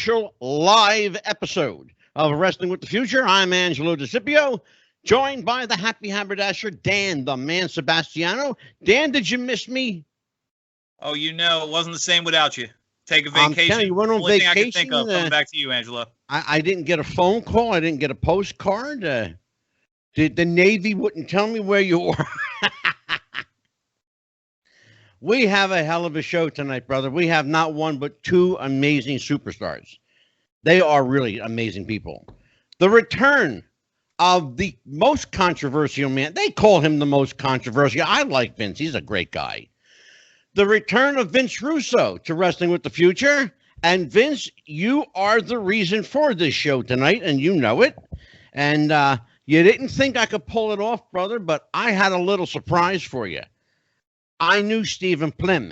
special live episode of Wrestling with the Future. I'm Angelo DiSipio, joined by the happy haberdasher, Dan the Man Sebastiano. Dan, did you miss me? Oh, you know, it wasn't the same without you. Take a vacation. You went on Only vacation. thing I can think of coming back to you, Angelo. I didn't get a phone call. I didn't get a postcard. The Navy wouldn't tell me where you were. We have a hell of a show tonight, brother. We have not one, but two amazing superstars. They are really amazing people. The return of the most controversial man. They call him the most controversial. I like Vince. He's a great guy. The return of Vince Russo to Wrestling with the Future. And Vince, you are the reason for this show tonight, and you know it. And you didn't think I could pull it off, brother, but I had a little surprise for you. I knew Stephen Plym.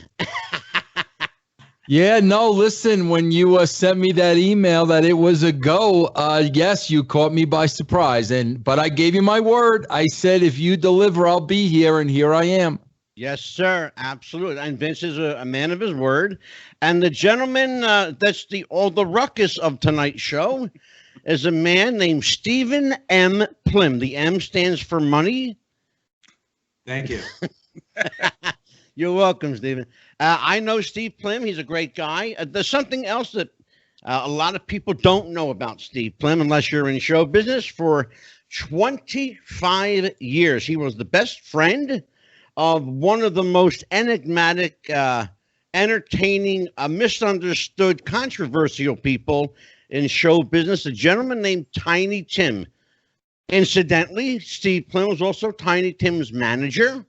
Yeah, no, listen, when you sent me that email that it was a go, yes, you caught me by surprise. But I gave you my word. I said, if you deliver, I'll be here, and here I am. Yes, sir. Absolutely. And Vince is a man of his word. And the gentleman that's the ruckus of tonight's show is a man named Stephen M. Plym. The M stands for money. Thank you. You're welcome, Stephen. I know Steve Plym. He's a great guy. There's something else that a lot of people don't know about Steve Plym unless you're in show business. For 25 years, he was the best friend of one of the most enigmatic, entertaining, misunderstood, controversial people in show business, a gentleman named Tiny Tim. Incidentally, Steve Plym was also Tiny Tim's manager,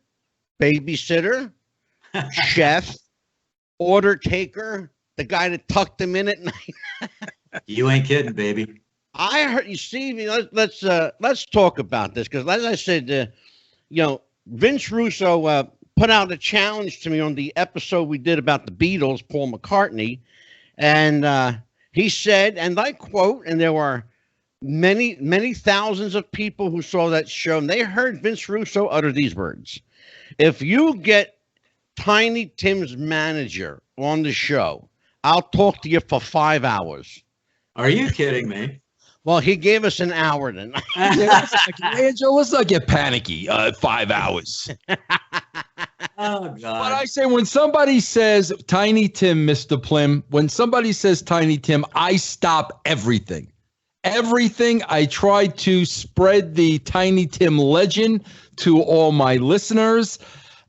babysitter, chef, order taker, the guy that tucked him in at night. You ain't kidding, baby. I heard you, Steve. Let's talk about this because, as I said, Vince Russo put out a challenge to me on the episode we did about the Beatles, Paul McCartney, and he said, and I quote, and there were many, many thousands of people who saw that show, and they heard Vince Russo utter these words. If you get Tiny Tim's manager on the show, I'll talk to you for 5 hours. Are you kidding me? Well, he gave us an hour tonight. Angelo, let's not get panicky. 5 hours. Oh, God. But I say when somebody says Tiny Tim, Mr. Plym, when somebody says Tiny Tim, I stop everything. Everything. I try to spread the Tiny Tim legend to all my listeners.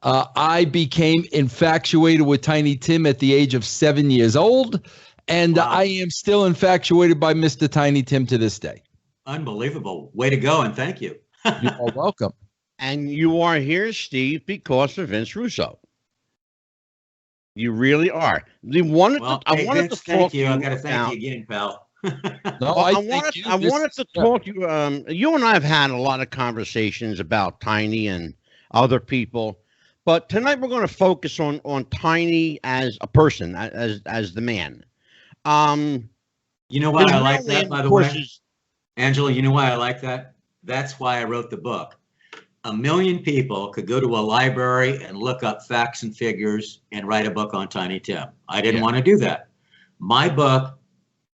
I became infatuated with Tiny Tim at the age of 7 years old, and wow. I am still infatuated by Mr. Tiny Tim to this day. Unbelievable. Way to go, and thank you. You're welcome. And you are here, Steve, because of Vince Russo. You really are. I wanted to talk to you. I got to thank you again, pal. I wanted to talk to you. You and I have had a lot of conversations about Tiny and other people, but tonight we're going to focus on Tiny as a person, as the man. You know why I like that, by the way, Angela? You know why I like that? That's why I wrote the book. 1 million people could go to a library and look up facts and figures and write a book on Tiny Tim. I didn't want to do that. My book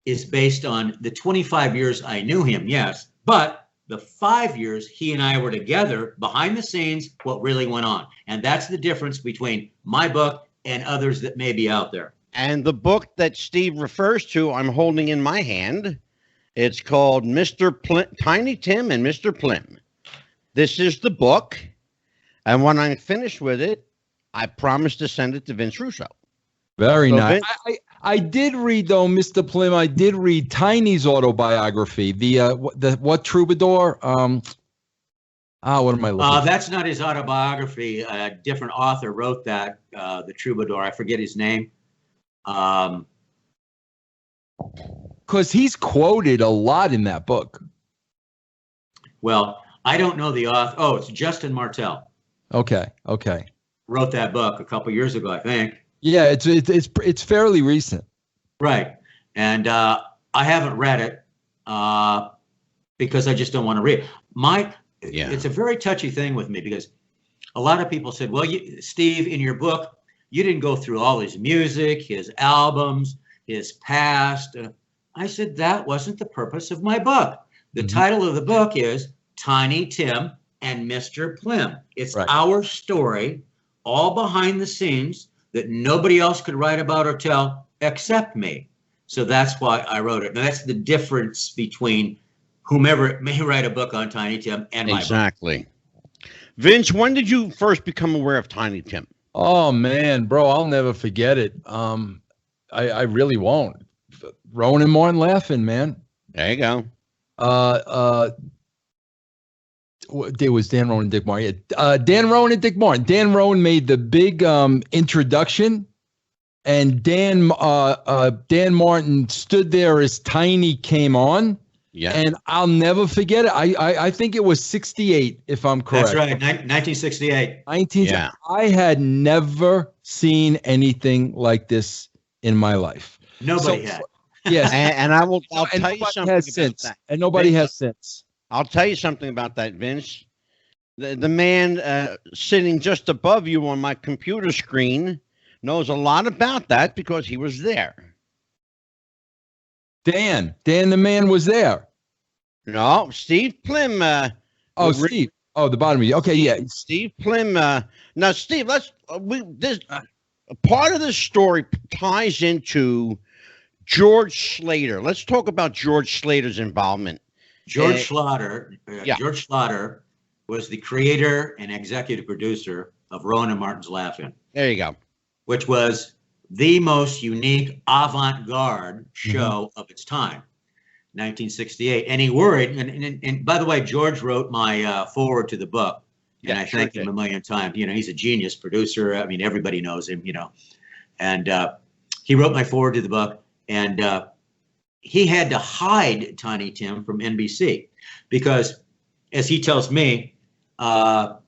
is based on the 25 years I knew him, yes, but the 5 years he and I were together behind the scenes, what really went on. And that's the difference between my book and others that may be out there. And the book that Steve refers to, I'm holding in my hand. It's called Tiny Tim and Mr. Plym. This is the book. And when I'm finished with it, I promise to send it to Vince Russo. Very nice. I did read, though, Mr. Plym, I did read Tiny's autobiography, what Troubadour? What am I looking for? That's not his autobiography. A different author wrote that, the Troubadour. I forget his name. Because he's quoted a lot in that book. Well, I don't know the author. Oh, it's Justin Martell. Okay. Wrote that book a couple years ago, I think. Yeah, it's fairly recent. Right. And I haven't read it because I just don't want to read it. It's a very touchy thing with me because a lot of people said, well, Steve, in your book, you didn't go through all his music, his albums, his past. I said, that wasn't the purpose of my book. The title of the book is Tiny Tim and Mr. Plym. It's our story, all behind the scenes that nobody else could write about or tell except me. So that's why I wrote it. Now, that's the difference between whomever may write a book on Tiny Tim and my book. Exactly. Vince, when did you first become aware of Tiny Tim? Oh, man, bro, I'll never forget it. I really won't. Rowan and Martin laughing, man. There you go. There was Dan Rowan and Dick Martin. Dan Rowan and Dick Martin. Dan Rowan made the big introduction, and Dan Martin stood there as Tiny came on. Yeah, and I'll never forget it. I think it was 68, if I'm correct. That's right, 1968. Yeah. I had never seen anything like this in my life. Nobody had. Yes, and I'll tell you something about that. And nobody has since. I'll tell you something about that, Vince. The man sitting just above you on my computer screen knows a lot about that because he was there. Dan, the man was there. No, Steve Plym. Steve. Oh, the bottom of you. Okay, yeah. Steve Plym. Now, Steve, this part of this story ties into George Slater. Let's talk about George Slater's involvement. George Schlatter was the creator and executive producer of Rowan and Martin's Laugh-In. There you go. Which was the most unique avant-garde show of its time, 1968. And he worried, and by the way, George wrote my foreword to the book, and I thank him a million times. You know, he's a genius producer. I mean, everybody knows him, you know. And he wrote my foreword to the book, and he had to hide Tiny Tim from NBC because, as he tells me, the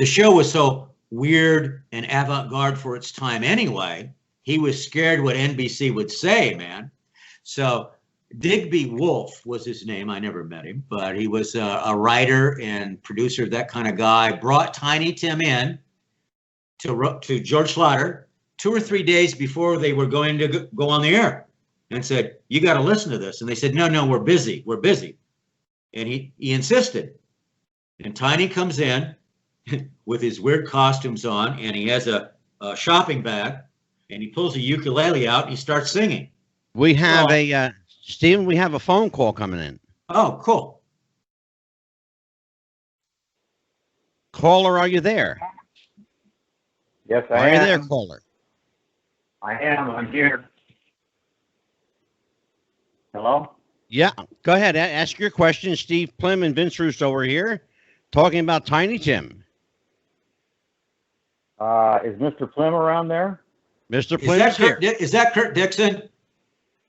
show was so weird and avant-garde for its time anyway. He was scared what NBC would say, man. So Digby Wolf was his name. I never met him, but he was a writer and producer, that kind of guy. Brought Tiny Tim in to George Schlatter 2 or 3 days before they were going to go on the air, and said, "You got to listen to this." And they said, "No, we're busy. We're busy." And he insisted. And Tiny comes in with his weird costumes on, and he has a shopping bag, and he pulls a ukulele out and he starts singing. We have Stephen, we have a phone call coming in. Oh, cool. Caller, are you there? Yes, I am. Are you there, caller? I am. I'm here. Hello? Yeah, go ahead. Ask your question. Steve Plym and Vince Russo are here talking about Tiny Tim. Is Mr. Plym around there? Mr. Plym is here. Is that Kurt Dixon?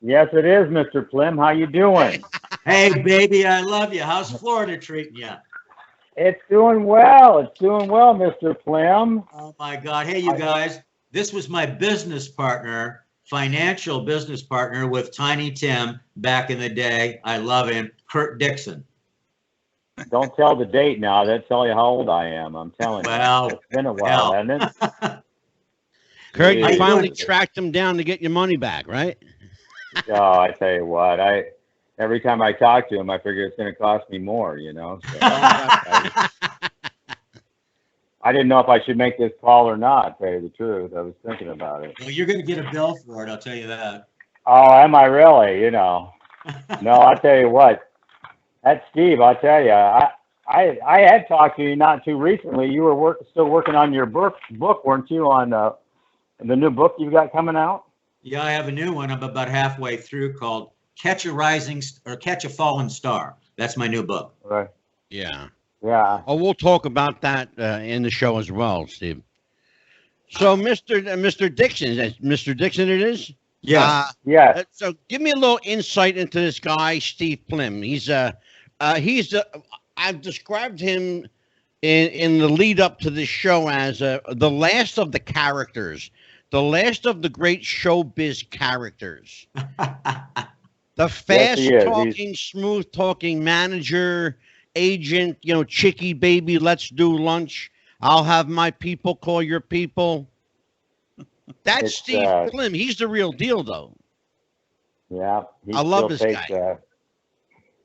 Yes, it is, Mr. Plym. How you doing? Hey, baby, I love you. How's Florida treating you? It's doing well. It's doing well, Mr. Plym. Oh, my God. Hey, you guys. This was my business partner, financial business partner with Tiny Tim back in the day. I love him. Kurt Dixon. Don't tell the date now. That'll tell you how old I am. I'm telling you. Well, it's been a while, hasn't it? Kurt, you finally tracked him down to get your money back, right? Oh, I tell you what. Every time I talk to him, I figure it's going to cost me more, you know. So I didn't know if I should make this call or not, to tell you the truth. I was thinking about it. Well, you're going to get a bill for it, I'll tell you that. Oh, am I really? You know. No, I'll tell you what. That's Steve, I'll tell you. I had talked to you not too recently. You were still working on your book, weren't you, on the new book you've got coming out? Yeah, I have a new one. I'm about halfway through, called Catch a Fallen Star. That's my new book. Right. Yeah. Yeah. Oh, we'll talk about that in the show as well, Steve. So, Mr. Dixon, Mr. Dixon it is? Yeah. Yeah. So give me a little insight into this guy, Steve Plym. I've described him in the lead up to this show as the last of the characters, the last of the great showbiz characters. The fast-talking, smooth-talking manager, agent, chickie baby, let's do lunch. I'll have my people call your people. That's Steve Plym. He's the real deal, though. Yeah, I love this guy.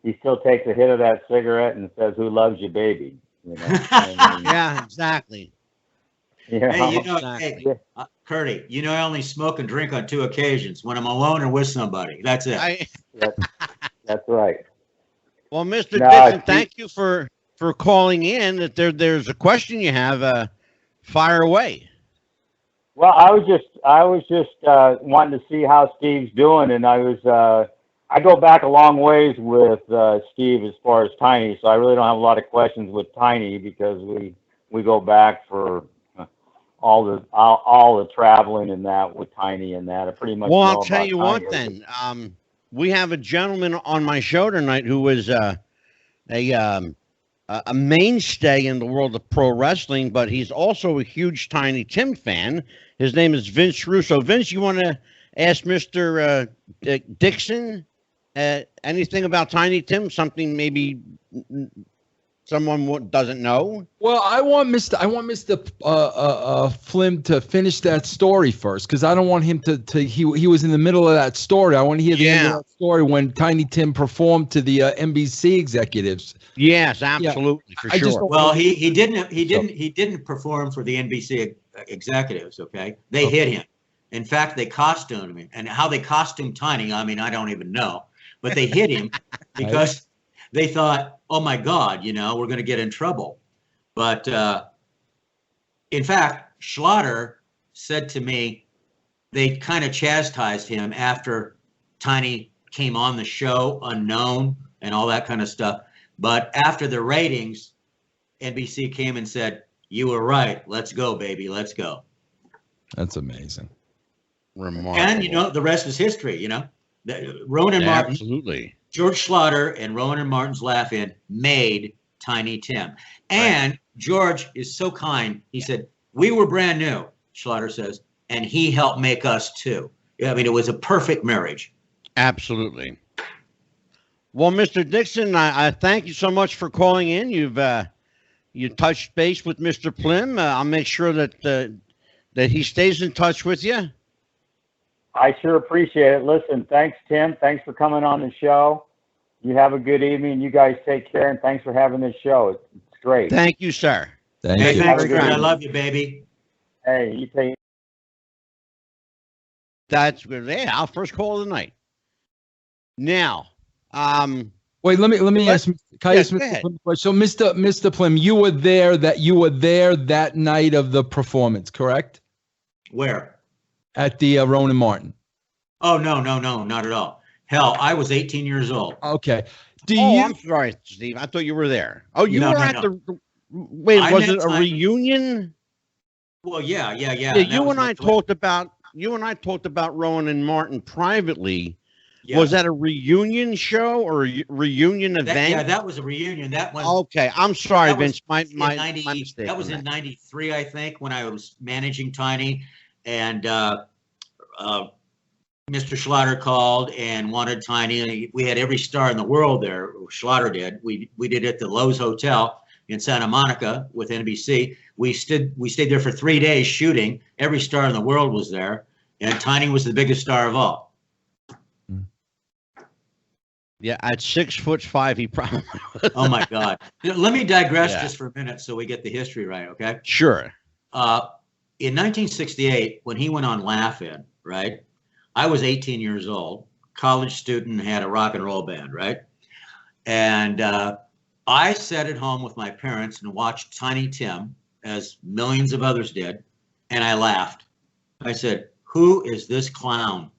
He still takes a hit of that cigarette and says, "Who loves you, baby?" You know. Yeah, exactly. Yeah. Hey, Exactly. Curdy, I only smoke and drink on 2 occasions, when I'm alone or with somebody. That's it. That's right. Well, Mr. Dixon, thank you for calling in. That there's a question you have, fire away. Well, I was just wanting to see how Steve's doing, and I go back a long ways with Steve as far as Tiny, so I really don't have a lot of questions with Tiny because we go back for all the traveling and that with Tiny and that. I pretty much. Well, know I'll tell about you Tiny. what then. We have a gentleman on my show tonight who was a mainstay in the world of pro wrestling, but he's also a huge Tiny Tim fan. His name is Vince Russo. Vince, you want to ask Mr. Dixon anything about Tiny Tim? Something maybe someone doesn't know? Well, I want Mr. Plym to finish that story first, because I don't want him to he was in the middle of that story. I want to hear the end of that story when Tiny Tim performed to the NBC executives. Yes, absolutely, for sure. Well, he didn't perform for the NBC executives. Okay, they hit him. In fact, they costumed him, and how they costumed Tiny, I mean, I don't even know, but they hit him because they thought, oh my God, we're going to get in trouble. But in fact, Schlatter said to me, they kind of chastised him after Tiny came on the show, unknown and all that kind of stuff. But after the ratings, NBC came and said, "You were right. Let's go, baby. Let's go." That's amazing. Remarkable. And, the rest is history, Rowan Martin. Absolutely. George Schlatter and Rowan and Martin's Laugh-In made Tiny Tim. And George is so kind. He said, "We were brand new," Schlatter says, "and he helped make us too." I mean, it was a perfect marriage. Absolutely. Well, Mr. Dixon, I thank you so much for calling in. You touched base with Mr. Plym. I'll make sure that he stays in touch with you. I sure appreciate it. Listen, thanks, Tim. Thanks for coming on the show. You have a good evening. You guys take care, and thanks for having this show. It's great. Thank you, sir. Thank you. Thanks, I love you, baby. Hey, you take. That's good. Yeah, our first call of the night. Now, wait, let me ask. Can I ask Mr. Plym? So, Mr. Plym, you were there that night of the performance, correct? Where? At the Rowan and Martin. Oh, no, not at all. Hell, I was 18 years old. Okay. I'm sorry, Steve. I thought you were there. Oh, you were at the. Wait, was it a reunion? Well, yeah. You and I talked about Rowan and Martin privately. Yeah. Was that a reunion show or a reunion event? Yeah, that was a reunion. That one. Okay, I'm sorry, Vince. My mistake. That was in '93, I think, when I was managing Tiny, and Mr. Schlatter called and wanted Tiny. We had every star in the world there. Schlatter did. We did it at the Lowe's Hotel in Santa Monica with NBC. We stayed there for 3 days shooting. Every star in the world was there, and Tiny was the biggest star of all. Yeah, at 6'5", he probably was. Oh my God! Let me digress just for a minute so we get the history right. Okay. Sure. In 1968, when he went on Laugh-In, right? I was 18 years old, college student, had a rock and roll band, right? And I sat at home with my parents and watched Tiny Tim, as millions of others did, and I laughed. I said, "Who is this clown?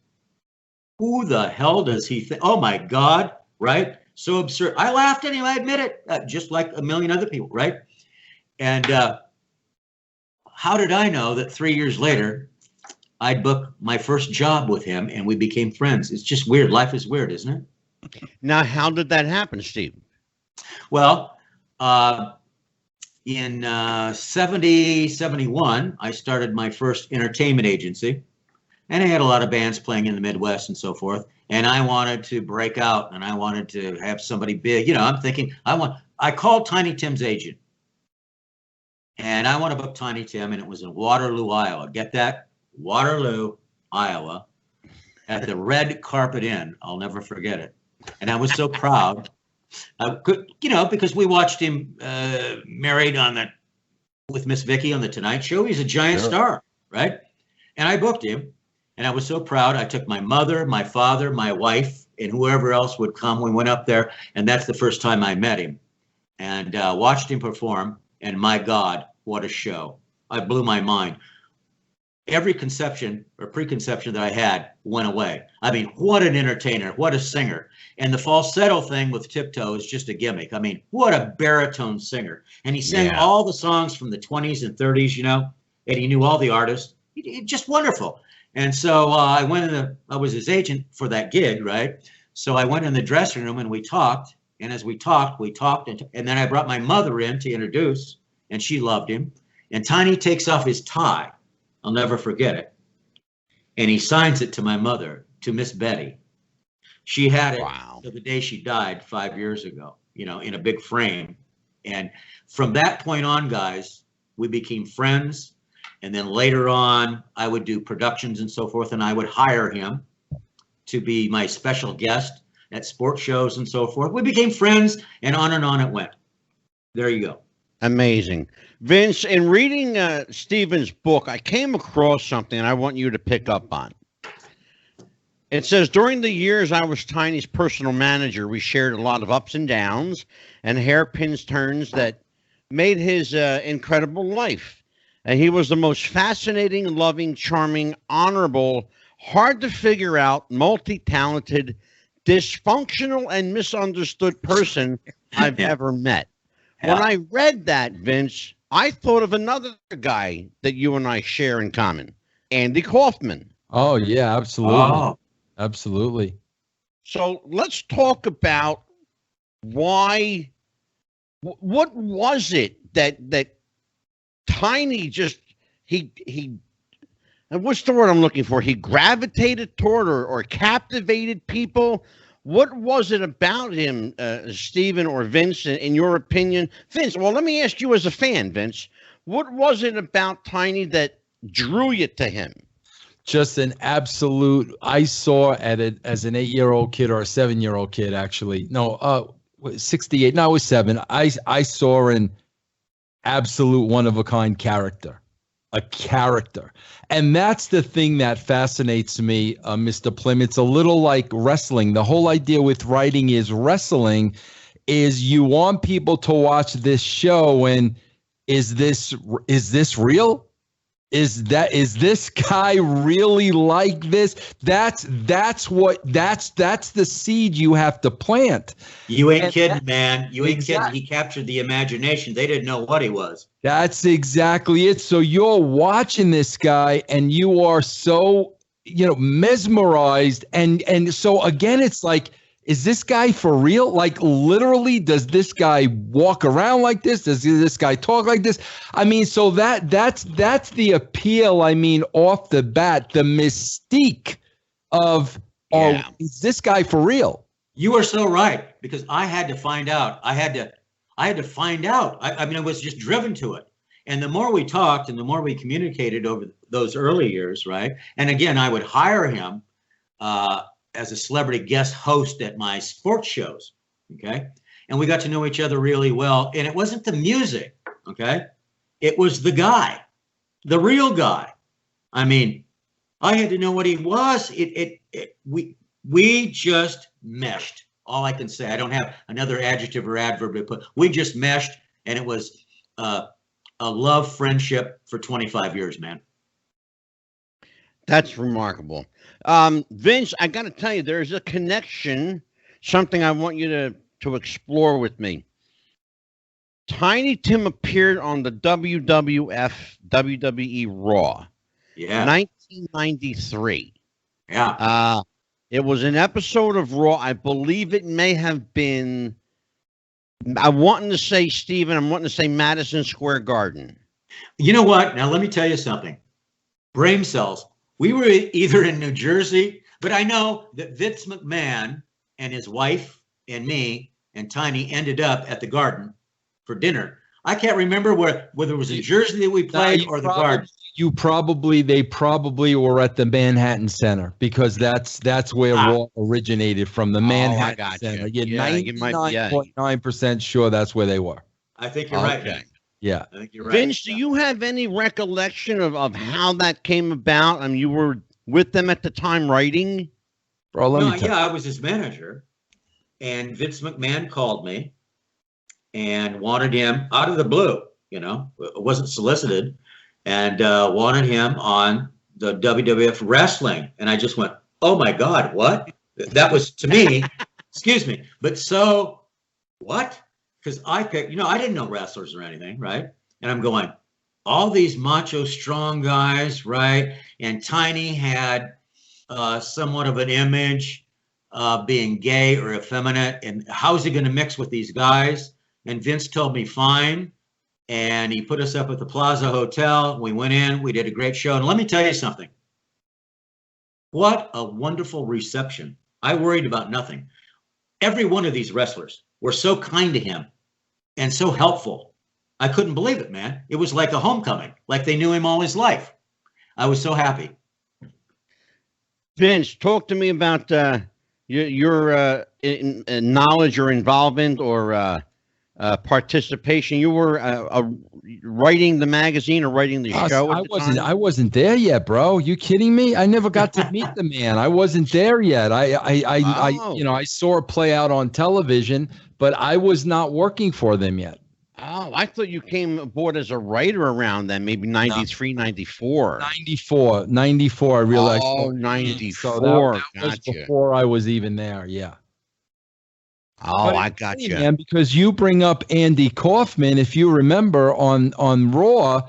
Who the hell does he think? Oh my God," right? So absurd. I laughed at him, I admit it, just like a million other people, right? And how did I know that 3 years later, I'd book my first job with him and we became friends? It's just weird. Life is weird, isn't it? Now, how did that happen, Steve? Well, in 71, I started my first entertainment agency. And I had a lot of bands playing in the Midwest and so forth. And I wanted to break out and I wanted to have somebody big. I'm thinking, I called Tiny Tim's agent. And I want to book Tiny Tim, and it was in Waterloo, Iowa. Get that? Waterloo, Iowa. at the Red Carpet Inn. I'll never forget it. And I was so proud. Because we watched him married with Miss Vicky on the Tonight Show. He's a giant star, right? And I booked him, and I was so proud. I took my mother, my father, my wife, and whoever else would come. We went up there, and that's the first time I met him, and watched him perform. And my God, what a show! I blew my mind. Every conception or preconception that I had went away. I mean, what an entertainer, what a singer. And the falsetto thing with Tiptoe is just a gimmick. I mean, what a baritone singer. And he sang all the songs from the 20s and 30s, and he knew all the artists. Just wonderful. And so I was his agent for that gig, right? So I went in the dressing room and we talked. And as we talked, and then I brought my mother in to introduce, and she loved him. And Tiny takes off his tie. I'll never forget it. And he signs it to my mother, to Miss Betty. She had it till the day she died 5 years ago, in a big frame. And from that point on, guys, we became friends. And then later on, I would do productions and so forth, and I would hire him to be my special guest at sports shows and so forth. We became friends, and on it went. There you go. Amazing. Vince, in reading Stephen's book, I came across something I want you to pick up on. It says, during the years I was Tiny's personal manager, we shared a lot of ups and downs and hairpins turns that made his incredible life. And he was the most fascinating, loving, charming, honorable, hard to figure out, multi-talented, dysfunctional, and misunderstood person I've ever met. When I read that, Vince, I thought of another guy that you and I share in common, Andy Kaufman. Oh, yeah, absolutely. Oh. Absolutely. So let's talk about what was it that Tiny just, what's the word I'm looking for? He gravitated toward or captivated people. What was it about him, Stephen or Vince, in your opinion? Vince, well, let me ask you as a fan, Vince, what was it about Tiny that drew you to him? Just an absolute, I saw at it as an 8-year-old kid or a 7-year-old kid, actually. No, 68. No, I was 7. I saw an absolute one-of-a-kind character. A character. And that's the thing that fascinates me, Mr. Plym. It's a little like wrestling. The whole idea with writing is wrestling is you want people to watch this show and is this real? Is this guy really like this? That's the seed you have to plant. You ain't kidding, man. You ain't kidding. He captured the imagination. They didn't know what he was. That's exactly it. So you're watching this guy and you are so, mesmerized. And so again, it's like, is this guy for real? Like literally, does this guy walk around like this? Does this guy talk like this? I mean, so that's the appeal. I mean, off the bat, the mystique of, is this guy for real? You are so right, because I had to find out. I had to find out. I mean, I was just driven to it. And the more we talked and the more we communicated over those early years, right? And again, I would hire him as a celebrity guest host at my sports shows, okay? And we got to know each other really well. And it wasn't the music, okay? It was the guy, the real guy. I mean, I had to know what he was. We just meshed. All I can say, I don't have another adjective or adverb to put. We just meshed, and it was a love friendship for 25 years, man. That's remarkable. Vince, I got to tell you, there's a connection, something I want you to explore with me. Tiny Tim appeared on the WWF WWE Raw. Yeah. 1993. Yeah. It was an episode of Raw. I believe it may have been, I'm wanting to say Madison Square Garden. You know what? Now, let me tell you something. Brain cells. We were either in New Jersey, but I know that Vince McMahon and his wife and me and Tiny ended up at the Garden for dinner. I can't remember whether it was in Jersey that we played or the Garden. they probably were at the Manhattan Center, because that's where Raw originated from, the Manhattan Center. Yeah, 99.9% sure that's where they were. I think you're right, man. Yeah. I think you're right. Vince, do you have any recollection of how that came about? I mean, you were with them at the time writing? Bro, I was his manager, and Vince McMahon called me and wanted him out of the blue, it wasn't solicited, and wanted him on the WWF wrestling. And I just went, oh my God, what? That was, to me, excuse me, but so what? Because I picked, I didn't know wrestlers or anything, right? And I'm going, all these macho, strong guys, right? And Tiny had somewhat of an image of being gay or effeminate. And how's he going to mix with these guys? And Vince told me, fine. And he put us up at the Plaza Hotel. We went in, we did a great show. And let me tell you something. What a wonderful reception. I worried about nothing. Every one of these wrestlers were so kind to him and so helpful. I couldn't believe it, man. It was like a homecoming, like they knew him all his life. I was so happy. Vince, talk to me about your knowledge or involvement or participation. You were writing the magazine or writing the show. I wasn't there yet, bro. You kidding me? I never got to meet the man. I wasn't there yet. I saw it play out on television, but I was not working for them yet. Oh, I thought you came aboard as a writer around then, maybe 93, 94. 94, I realized. Oh, 94. So that was before I was even there, yeah. Oh, I got you. Man, because you bring up Andy Kaufman, if you remember on Raw,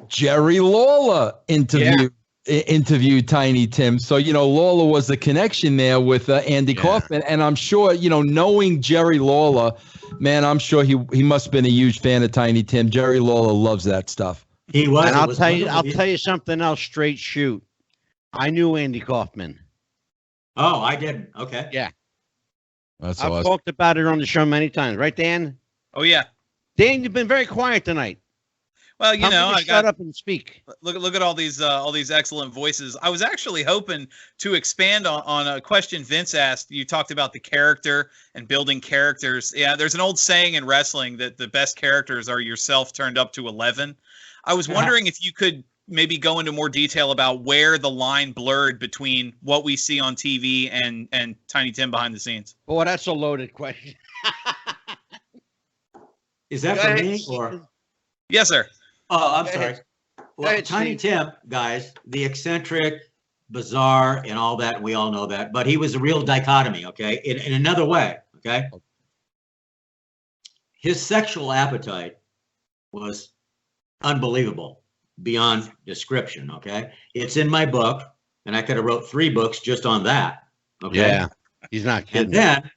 Jerry Lawler interviewed Tiny Tim. So, Lawler was the connection there with Andy Kaufman. And I'm sure, knowing Jerry Lawler, man, I'm sure he must have been a huge fan of Tiny Tim. Jerry Lawler loves that stuff. He was. And I'll tell you something else, straight shoot. I knew Andy Kaufman. Oh, I didn't. Okay. Yeah. I've talked about it on the show many times, right, Dan? Oh yeah. Dan, you've been very quiet tonight. Well, I shut up and speak. Look at all these excellent voices. I was actually hoping to expand on a question Vince asked. You talked about the character and building characters. Yeah, there's an old saying in wrestling that the best characters are yourself turned up to 11. I was wondering if you could maybe go into more detail about where the line blurred between what we see on TV and Tiny Tim behind the scenes. Boy, that's a loaded question. Is that for me or? Yes, sir. Oh, I'm sorry. Well, Tiny Tim, guys, the eccentric, bizarre, and all that, we all know that. But he was a real dichotomy, okay? In another way, okay? His sexual appetite was unbelievable, beyond description, okay? It's in my book, and I could have wrote 3 books just on that, okay? Yeah, he's not kidding. And then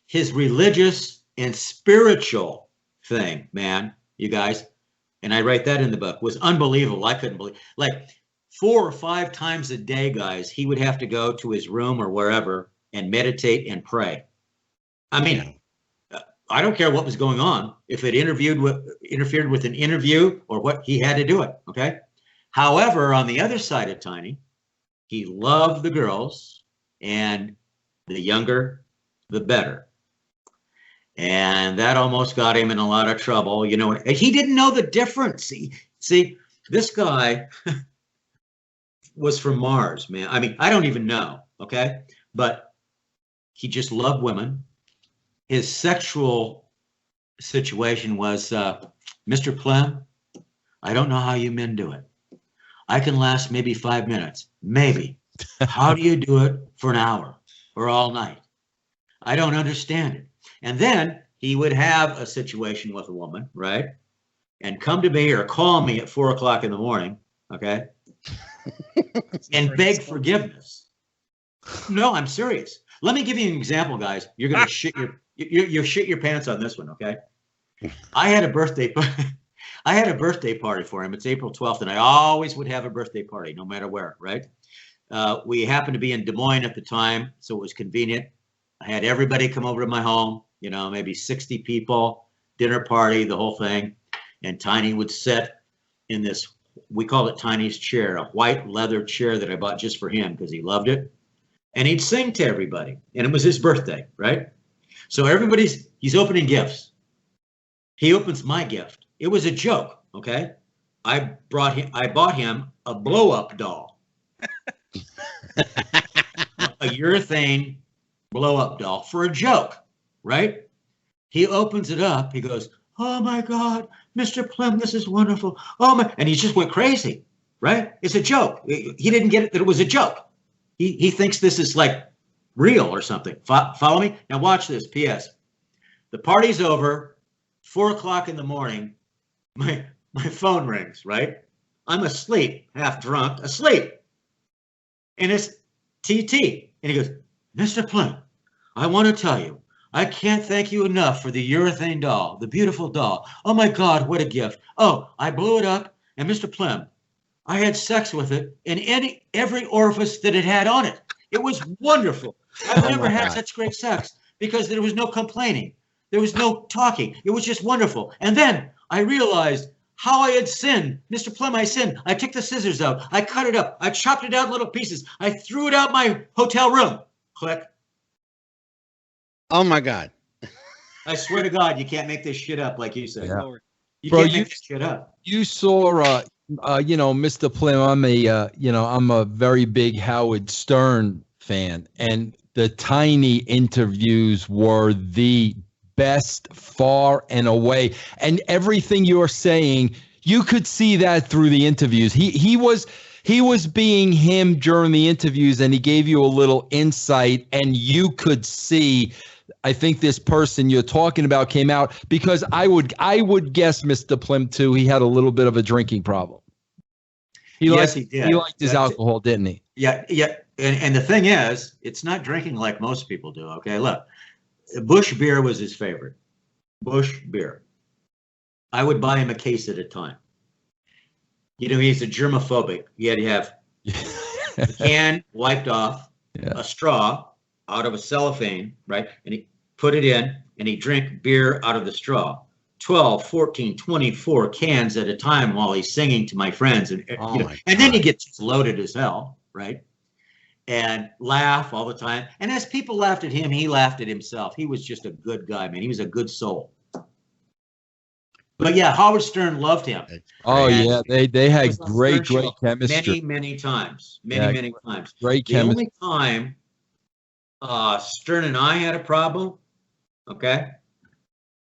his religious and spiritual thing, man, you guys, and I write that in the book, was unbelievable. I couldn't believe, like 4 or 5 times a day, guys, he would have to go to his room or wherever and meditate and pray. I mean, I don't care what was going on. If it interfered with an interview or what, he had to do it, okay? However, on the other side of Tiny, he loved the girls, and the younger, the better. And that almost got him in a lot of trouble. He didn't know the difference. See, this guy was from Mars, man. I mean, I don't even know, okay? But he just loved women. His sexual situation was, Mr. Plym, I don't know how you men do it. I can last maybe 5 minutes, maybe. How do you do it for an hour or all night? I don't understand it. And then he would have a situation with a woman, right? And come to me or call me at 4 o'clock in the morning, okay? And beg forgiveness. No, I'm serious. Let me give you an example, guys. You're gonna shit your pants on this one, okay? I had a birthday party for him. It's April 12th, and I always would have a birthday party, no matter where, right? We happened to be in Des Moines at the time, so it was convenient. I had everybody come over to my home, maybe 60 people, dinner party, the whole thing. And Tiny would sit in this we called it Tiny's chair, a white leather chair that I bought just for him because he loved it. And he'd sing to everybody. And it was his birthday, right? So he's opening gifts. He opens my gift. It was a joke, okay? I bought him a blow-up doll. A urethane blow-up doll for a joke, right? He opens it up. He goes, "Oh my God, Mr. Plym, this is wonderful. Oh my," and he just went crazy, right? It's a joke. He didn't get it that it was a joke. He thinks this is like real or something. Follow me? Now watch this. P.S. The party's over, 4 o'clock in the morning. My phone rings, right? I'm asleep, half drunk, asleep. And it's TT. And he goes, "Mr. Plym, I want to tell you, I can't thank you enough for the urethane doll, the beautiful doll. Oh my God, what a gift. Oh, I blew it up, and Mr. Plym, I had sex with it in every orifice that it had on it. It was wonderful. I've never had such great sex because there was no complaining. There was no talking. It was just wonderful. And then I realized how I had sinned. Mr. Plym, I sinned. I took the scissors out. I cut it up. I chopped it out in little pieces. I threw it out my hotel room." Click. Oh my God. I swear to God, you can't make this shit up like you said. Yeah. You Bro, can't make this shit up. You saw, Mr. Plym, I'm a very big Howard Stern fan, and the Tiny interviews were the best far and away. And everything you're saying, you could see that through the interviews. He was being him during the interviews, and he gave you a little insight, and you could see. I think this person you're talking about came out because I would guess Mr. Plym too. He had a little bit of a drinking problem. He did. He liked his alcohol, didn't he? Yeah. And the thing is, it's not drinking like most people do. Okay, look, Bush beer was his favorite. Bush beer. I would buy him a case at a time. He's a germophobic. He had to have a can wiped off, a straw out of a cellophane, right? And he put it in, and he drank beer out of the straw. 12, 14, 24 cans at a time while he's singing to my friends. And, and then he gets loaded as hell, right? And laugh all the time. And as people laughed at him, he laughed at himself. He was just a good guy, man. He was a good soul. But yeah, Howard Stern loved him. Oh, yeah. They had great chemistry. Many times. Many times. Great The chemistry. only time Stern and I had a problem, okay,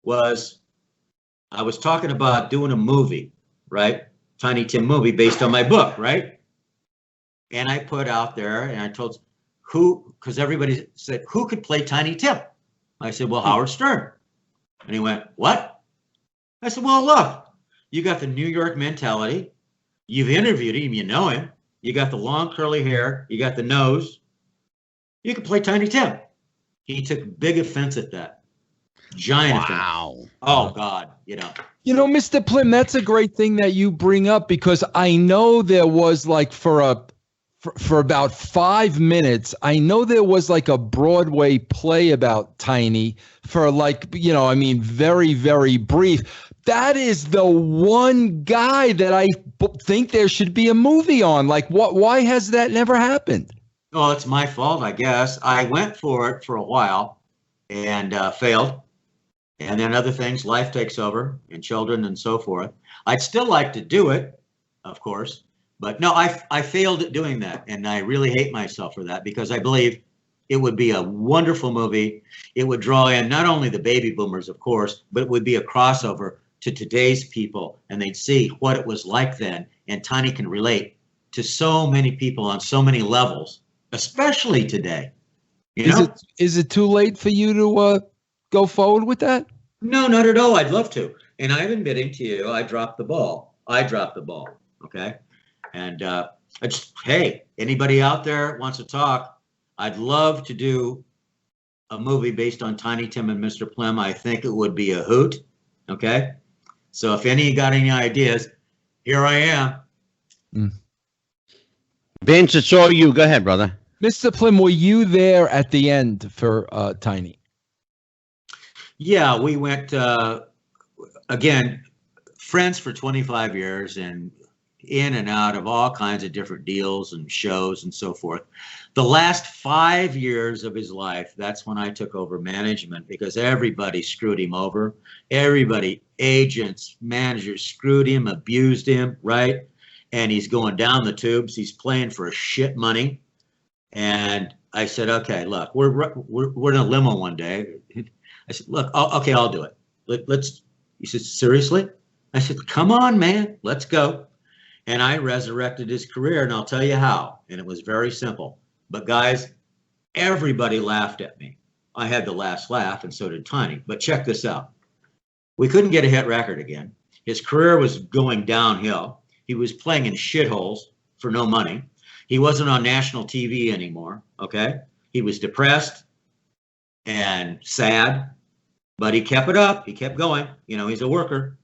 was I was talking about doing a movie, right? Tiny Tim movie based on my book, right? And I put out there, and I told because everybody said, who could play Tiny Tim? I said, well, Howard Stern. And he went, what? I said, well, look, you got the New York mentality. You've interviewed him, you know him. You got the long curly hair. You got the nose. You could play Tiny Tim. He took big offense at that. Giant offense. Oh, God, Mr. Plym, that's a great thing that you bring up, because I know there was like for about 5 minutes, I know there was like a Broadway play about Tiny for very, very brief. That is the one guy that I think there should be a movie on. Like, why has that never happened? Oh, it's my fault, I guess. I went for it for a while and failed. And then other things, life takes over, and children and so forth. I'd still like to do it, of course. But no, I failed at doing that. And I really hate myself for that, because I believe it would be a wonderful movie. It would draw in not only the baby boomers, of course, but it would be a crossover to today's people. And they'd see what it was like then. And Tiny can relate to so many people on so many levels, especially today. Is it too late for you to go forward with that? No, not at all. I'd love to. And I'm admitting to you, I dropped the ball. Okay. And hey, anybody out there wants to talk, I'd love to do a movie based on Tiny Tim and Mr. Plym. I think it would be a hoot. Okay. So if any got any ideas, here I am. Vince, it's all you. Go ahead, brother. Mr. Plym, were you there at the end for Tiny? Yeah, we went, again, friends for 25 years, and in and out of all kinds of different deals and shows and so forth. The last 5 years of his life, that's when I took over management, because everybody screwed him over. Everybody, agents, managers, screwed him, abused him, right? And he's going down the tubes. He's playing for shit money. And I said, okay, look, we're in a limo one day. I said, look, okay, I'll do it. Let's. He said, seriously? I said, come on, man, let's go. And I resurrected his career, and I'll tell you how. And it was very simple. But guys, everybody laughed at me. I had the last laugh, and so did Tiny. But check this out. We couldn't get a hit record again. His career was going downhill. He was playing in shitholes for no money. He wasn't on national TV anymore, okay? He was depressed and sad, but he kept it up. He kept going. You know, he's a worker.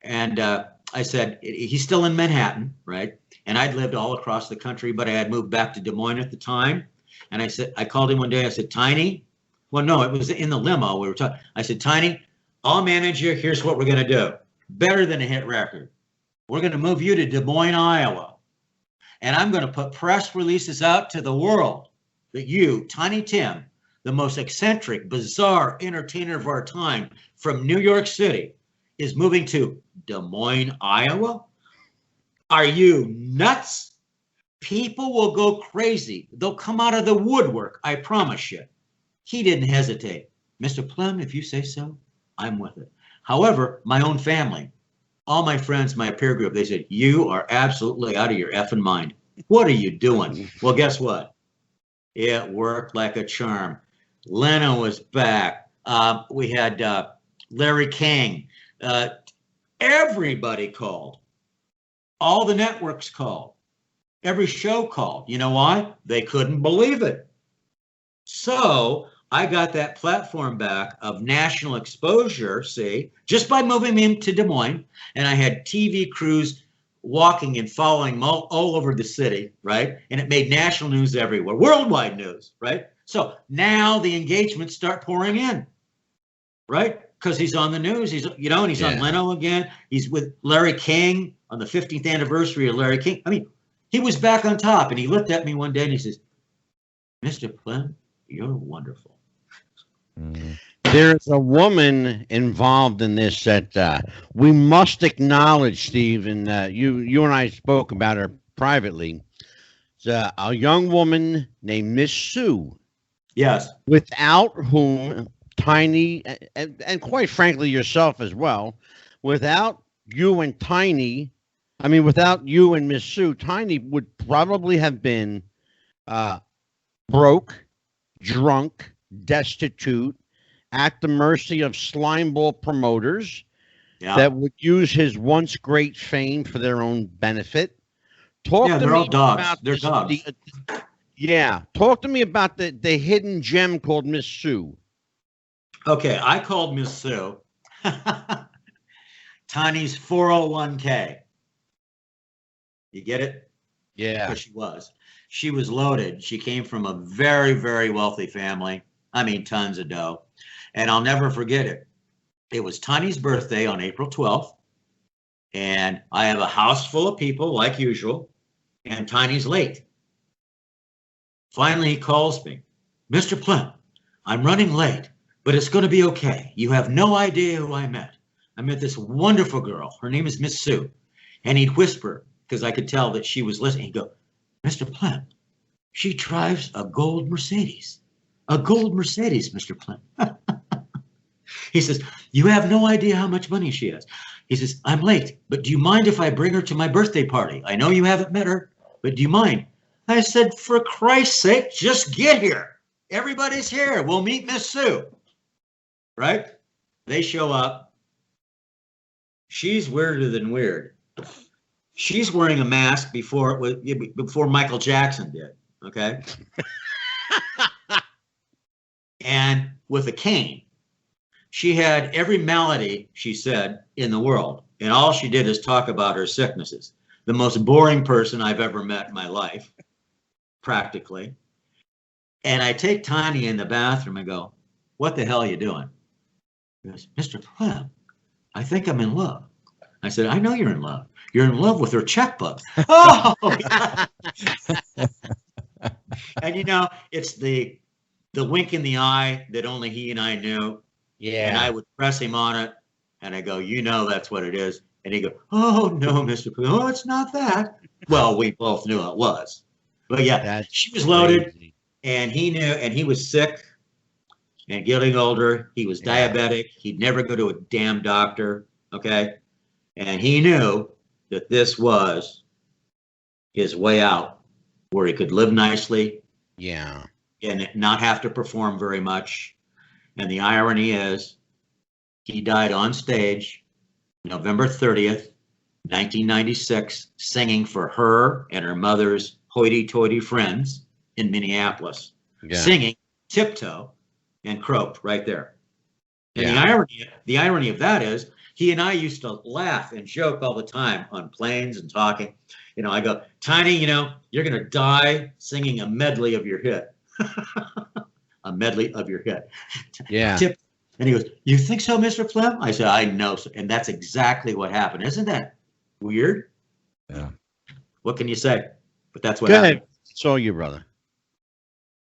And I said, he's still in Manhattan, right? And I'd lived all across the country, but I had moved back to Des Moines at the time. And I said, I called him one day. I said, Tiny, well, no, it was in the limo. We were talking. I said, Tiny, I'll manage you. Here's what we're going to do. Better than a hit record. We're going to move you to Des Moines, Iowa. And I'm going to put press releases out to the world that you, Tiny Tim, the most eccentric, bizarre entertainer of our time from New York City, is moving to Des Moines, Iowa? Are you nuts? People will go crazy. They'll come out of the woodwork, I promise you. He didn't hesitate. Mr. Plym, if you say so, I'm with it. However, my own family, all my friends, my peer group, they said, you are absolutely out of your effing mind. What are you doing? Well, guess what? It worked like a charm. Lena was back. We had Larry King. Everybody called. All the networks called. Every show called. You know why? They couldn't believe it. So I got that platform back of national exposure, see, just by moving him to Des Moines. And I had TV crews walking and following him all over the city, right? And it made national news everywhere, worldwide news, right? So now the engagements start pouring in, right? Because he's on the news, he's, you know, and he's on Leno again. He's with Larry King on the 15th anniversary of Larry King. I mean, he was back on top, and he looked at me one day and he says, Mr. Plym, you're wonderful. There's a woman involved in this that we must acknowledge, Steve, and you and I spoke about her privately. It's a young woman named Miss Sue. Yes. Without whom Tiny, and quite frankly yourself as well, without you and Tiny, I mean, without you and Miss Sue, Tiny would probably have been broke, drunk, destitute, at the mercy of slimeball promoters that would use his once great fame for their own benefit. They're all dogs. They're dogs. Talk to me about the hidden gem called Miss Sue. Okay, I called Miss Sue Tiny's 401k. You get it? Yeah. Because she was loaded. She came from a very, very wealthy family. I mean, tons of dough. And I'll never forget it. It was Tiny's birthday on April 12th. And I have a house full of people, like usual. And Tiny's late. Finally, he calls me. Mr. Plym, I'm running late, but it's going to be okay. You have no idea who I met. I met this wonderful girl. Her name is Miss Sue. And he'd whisper, because I could tell that she was listening. He'd go, Mr. Plym, she drives a gold Mercedes. A gold Mercedes, Mr. Plym. He says, you have no idea how much money she has. He says, I'm late, but do you mind if I bring her to my birthday party? I know you haven't met her, but do you mind? I said, for Christ's sake, just get here. Everybody's here. We'll meet Miss Sue. Right? They show up. She's weirder than weird. She's wearing a mask before Michael Jackson did. Okay. And with a cane. She had every malady, she said, in the world. And all she did is talk about her sicknesses. The most boring person I've ever met in my life, practically. And I take Tiny in the bathroom and go, what the hell are you doing? He goes, Mr. Plym, I think I'm in love. I said, I know you're in love. you're in love with her checkbook. Oh, and you know, it's the wink in the eye that only he and I knew. Yeah. And I would press him on it, and I go, you know, that's what it is. And he'd go, oh no, Mr. Plym, oh, it's not that. Well, we both knew it was. But yeah, she was loaded, and he knew, and he was sick and getting older. He was diabetic. He'd never go to a damn doctor. Okay. And he knew that this was his way out where he could live nicely. Yeah. And not have to perform very much. And the irony is, he died on stage November 30th, 1996, singing for her and her mother's hoity-toity friends in Minneapolis, singing Tiptoe and croaked right there. And the irony of that is, he and I used to laugh and joke all the time on planes and talking. You know, I go, Tiny, you know, you're going to die singing a medley of your hit. A medley of your hit. Yeah. And he goes, you think so, Mr. Plym? I said, I know. And that's exactly what happened. Isn't that weird? Yeah. What can you say? But that's what happened. It's all you, brother.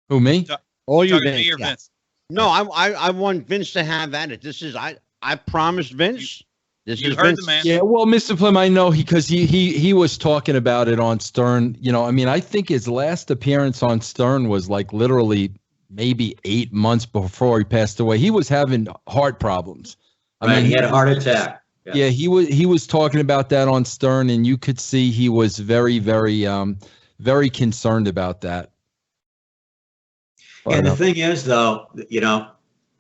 Who, me? All you, Vince. Vince. Vince. No, I want Vince to have at it. This is I promised Vince. This is heard Vince. the man. Yeah, well, Mr. Plym, I know because he was talking about it on Stern. You know, I mean, I think his last appearance on Stern was like literally maybe 8 months before he passed away. He was having heart problems. I mean, he had a heart attack. Yeah, he was talking about that on Stern, and you could see he was very, very, very concerned about that. And the thing is, though, you know,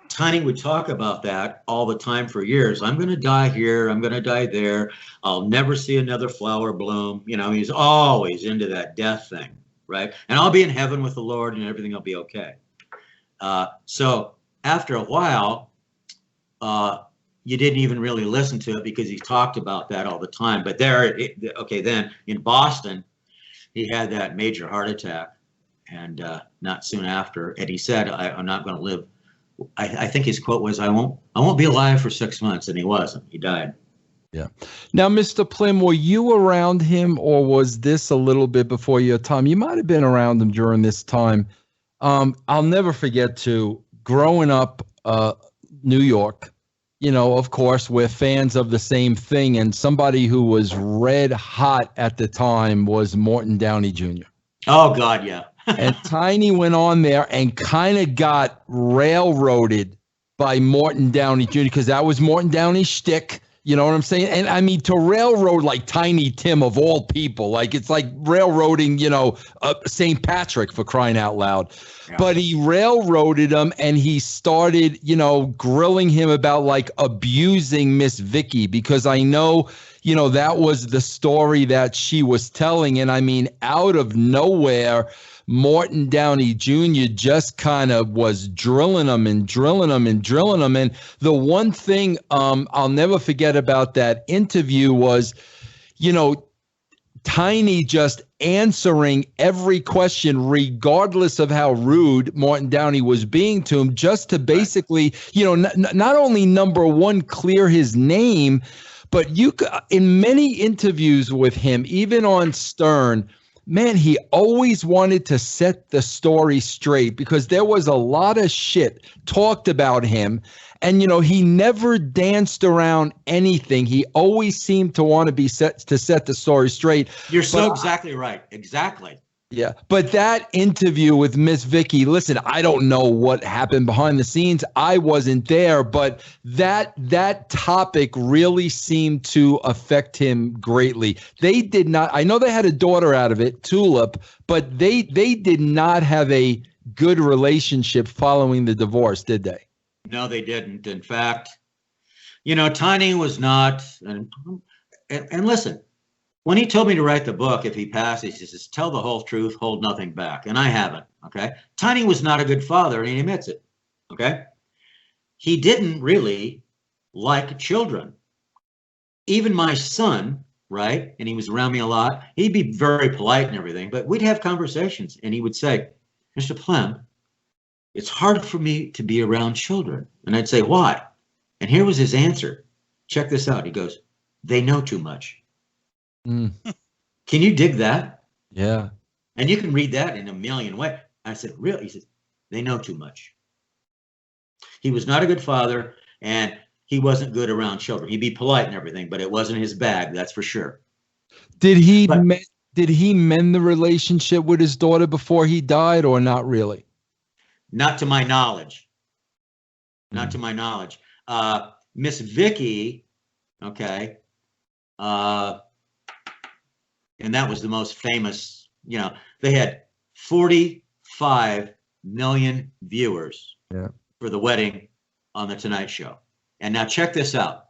Tiny would talk about that all the time for years. I'm going to die here. I'm going to die there. I'll never see another flower bloom. You know, he's always into that death thing, right? And I'll be in heaven with the Lord, and everything will be okay. So after a while, you didn't even really listen to it because he talked about that all the time. But then in Boston, he had that major heart attack, and not soon after, and he said, I'm not going to live. I think his quote was, I won't be alive for 6 months, and he wasn't. He died. Yeah. Now, Mr. Plym, were you around him, or was this a little bit before your time? You might have been around him during this time. I'll never forget growing up, New York, you know, of course, we're fans of the same thing. And somebody who was red hot at the time was Morton Downey Jr. Oh, God, yeah. And Tiny went on there and kind of got railroaded by Morton Downey Jr. because that was Morton Downey's shtick. You know what I'm saying? And I mean, to railroad like Tiny Tim of all people, like it's like railroading, you know, St. Patrick, for crying out loud. Yeah. But he railroaded him, and he started, you know, grilling him about like abusing Miss Vicky, because I know, you know, that was the story that she was telling. And I mean, out of nowhere, Morton Downey Jr. just kind of was drilling him and drilling him and drilling him. And the one thing I'll never forget about that interview was, you know, Tiny just answering every question, regardless of how rude Morton Downey was being to him, just to basically, you know, not only number one, clear his name, but in many interviews with him, even on Stern, man, he always wanted to set the story straight, because there was a lot of shit talked about him. And, you know, he never danced around anything. He always seemed to want to set the story straight. You're so exactly right. Exactly. Yeah. But that interview with Miss Vicky, listen, I don't know what happened behind the scenes. I wasn't there, but that topic really seemed to affect him greatly. They did not, I know they had a daughter out of it, Tulip, but they did not have a good relationship following the divorce, did they? No, they didn't. In fact, you know, Tiny was not, and listen, when he told me to write the book, if he passed, he says, tell the whole truth, hold nothing back. And I haven't, okay? Tiny was not a good father, and he admits it, okay? He didn't really like children. Even my son, right? And he was around me a lot. He'd be very polite and everything, but we'd have conversations, and he would say, Mr. Plym, it's hard for me to be around children. And I'd say, why? And here was his answer. Check this out. He goes, they know too much. Mm. Can you dig that? Yeah. And you can read that in a million ways. I said, really? He said, they know too much. He was not a good father, and he wasn't good around children. He'd be polite and everything, but it wasn't his bag, that's for sure. Did he mend the relationship with his daughter before he died, or not really? Not to my knowledge. Not to my knowledge. Miss Vicky, okay, and that was the most famous, you know, they had 45 million viewers for the wedding on The Tonight Show. And now check this out.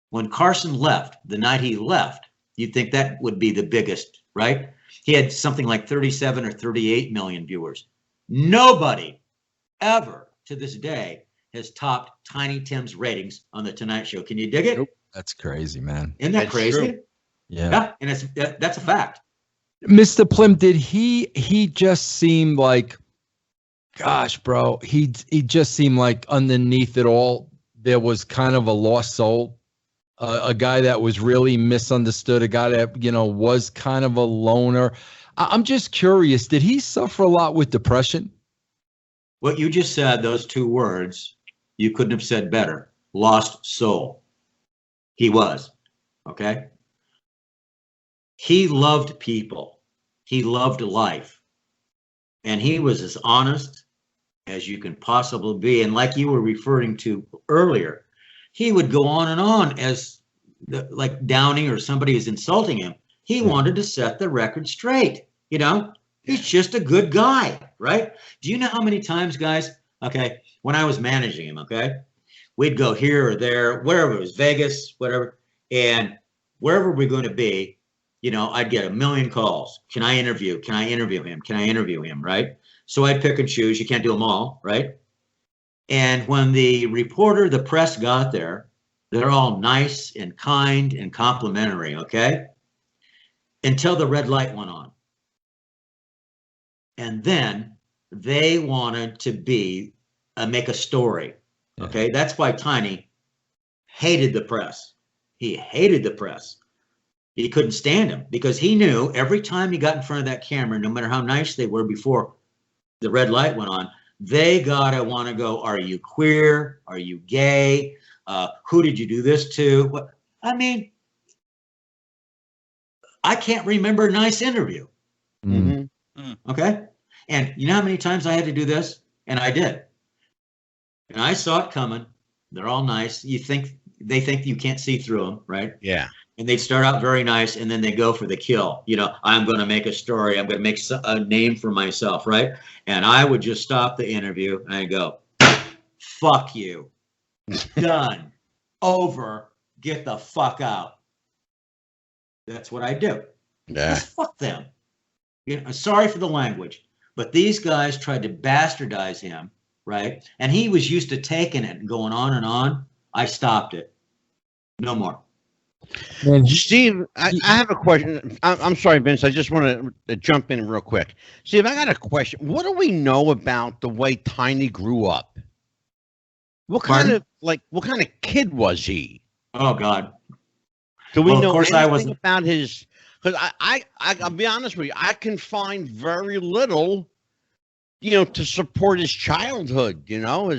When Carson left, the night he left, you'd think that would be the biggest, right? He had something like 37 or 38 million viewers. Nobody ever to this day has topped Tiny Tim's ratings on The Tonight Show. Can you dig it? Nope. That's crazy, man. Isn't that crazy? True. Yeah. And that's a fact. Mr. Plym, did he just seem like, gosh, bro, he just seemed like underneath it all, there was kind of a lost soul, a guy that was really misunderstood, a guy that, you know, was kind of a loner. I'm just curious, did he suffer a lot with depression? What you just said, those two words, you couldn't have said better. Lost soul. He was, okay? He loved people. He loved life. And he was as honest as you can possibly be. And like you were referring to earlier, he would go on and on as like downing or somebody is insulting him. He wanted to set the record straight, you know? He's just a good guy, right? Do you know how many times, guys, okay, when I was managing him, okay, we'd go here or there, wherever it was, Vegas, whatever, and wherever we're going to be, you know, I'd get a million calls. Can I interview? Can I interview him? Can I interview him, right? So I'd pick and choose. You can't do them all, right? And when the reporter, the press got there, they're all nice and kind and complimentary, okay? Until the red light went on. And then they wanted to make a story, okay? That's why Tiny hated the press. He hated the press. He couldn't stand them because he knew every time he got in front of that camera, no matter how nice they were before the red light went on, they gotta want to go, are you queer? Are you gay? Who did you do this to? I mean, I can't remember a nice interview. Mm-hmm. Okay. And you know how many times I had to do this? And I did. And I saw it coming. They're all nice. They think you can't see through them, right? Yeah. And they'd start out very nice, and then they go for the kill. You know, I'm going to make a story. I'm going to make a name for myself, right? And I would just stop the interview and I'd go, fuck you. Done. Over. Get the fuck out. That's what I do. Yeah. Just fuck them. You know, sorry for the language, but these guys tried to bastardize him, right? And he was used to taking it and going on and on. I stopped it. No more. And Steve, I have a question. I'm sorry, Vince. I just want to jump in real quick. Steve, I got a question. What do we know about the way Tiny grew up? What kind of kid was he? Oh God. Do we know anything about his? Because I'll be honest with you, I can find very little, you know, to support his childhood. You know,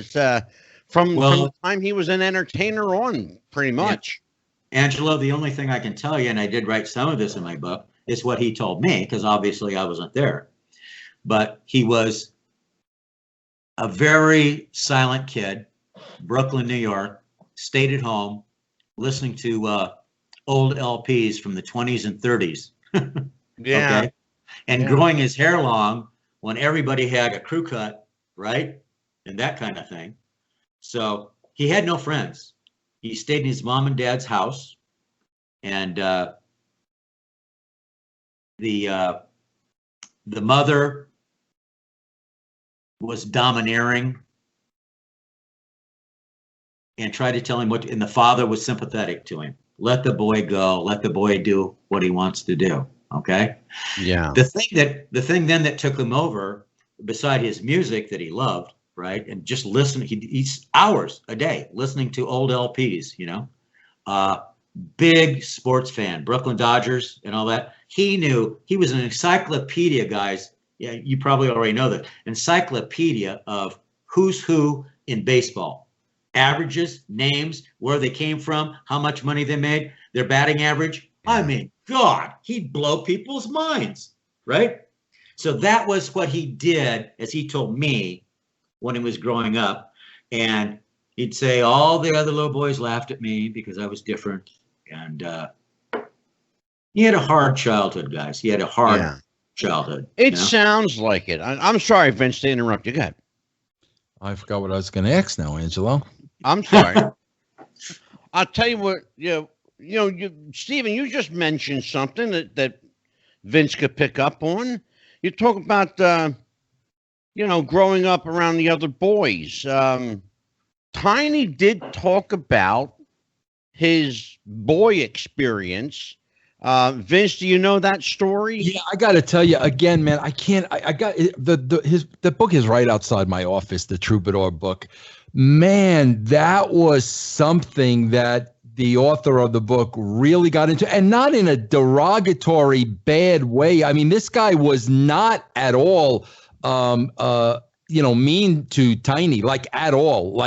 from the time he was an entertainer on, pretty much. Yeah. Angelo, the only thing I can tell you, and I did write some of this in my book, is what he told me, because obviously I wasn't there. But he was a very silent kid, Brooklyn, New York, stayed at home, listening to old LPs from the 20s and 30s. Yeah. Okay? And growing his hair long when everybody had a crew cut, right? And that kind of thing. So he had no friends. He stayed in his mom and dad's house, and the mother was domineering and tried to tell him what, and the father was sympathetic to him. Let the boy go. Let the boy do what he wants to do. Okay. Yeah. The thing then that took him over, beside his music that he loved, right, and just listening, he's hours a day listening to old LPs, you know, big sports fan, Brooklyn Dodgers and all that. He knew, he was an encyclopedia, guys. Yeah, you probably already know that. Encyclopedia of who's who in baseball. Averages, names, where they came from, how much money they made, their batting average. I mean, God, he'd blow people's minds, right? So that was what he did, as he told me when he was growing up. And he'd say all the other little boys laughed at me because I was different. And he had a hard childhood, guys. He had a hard childhood. It sounds like it. I'm sorry, Vince, to interrupt you. Go ahead. I forgot what I was going to ask now, Angelo. I'm sorry. I'll tell you what, Stephen, you just mentioned something that Vince could pick up on. You talk about, growing up around the other boys. Tiny did talk about his boy experience. Vince, do you know that story? Yeah, I got to tell you again, man. I can't. I got the book is right outside my office. The Troubadour book, man. That was something that the author of the book really got into, and not in a derogatory, bad way. I mean, this guy was not at all, mean to Tiny, like at all.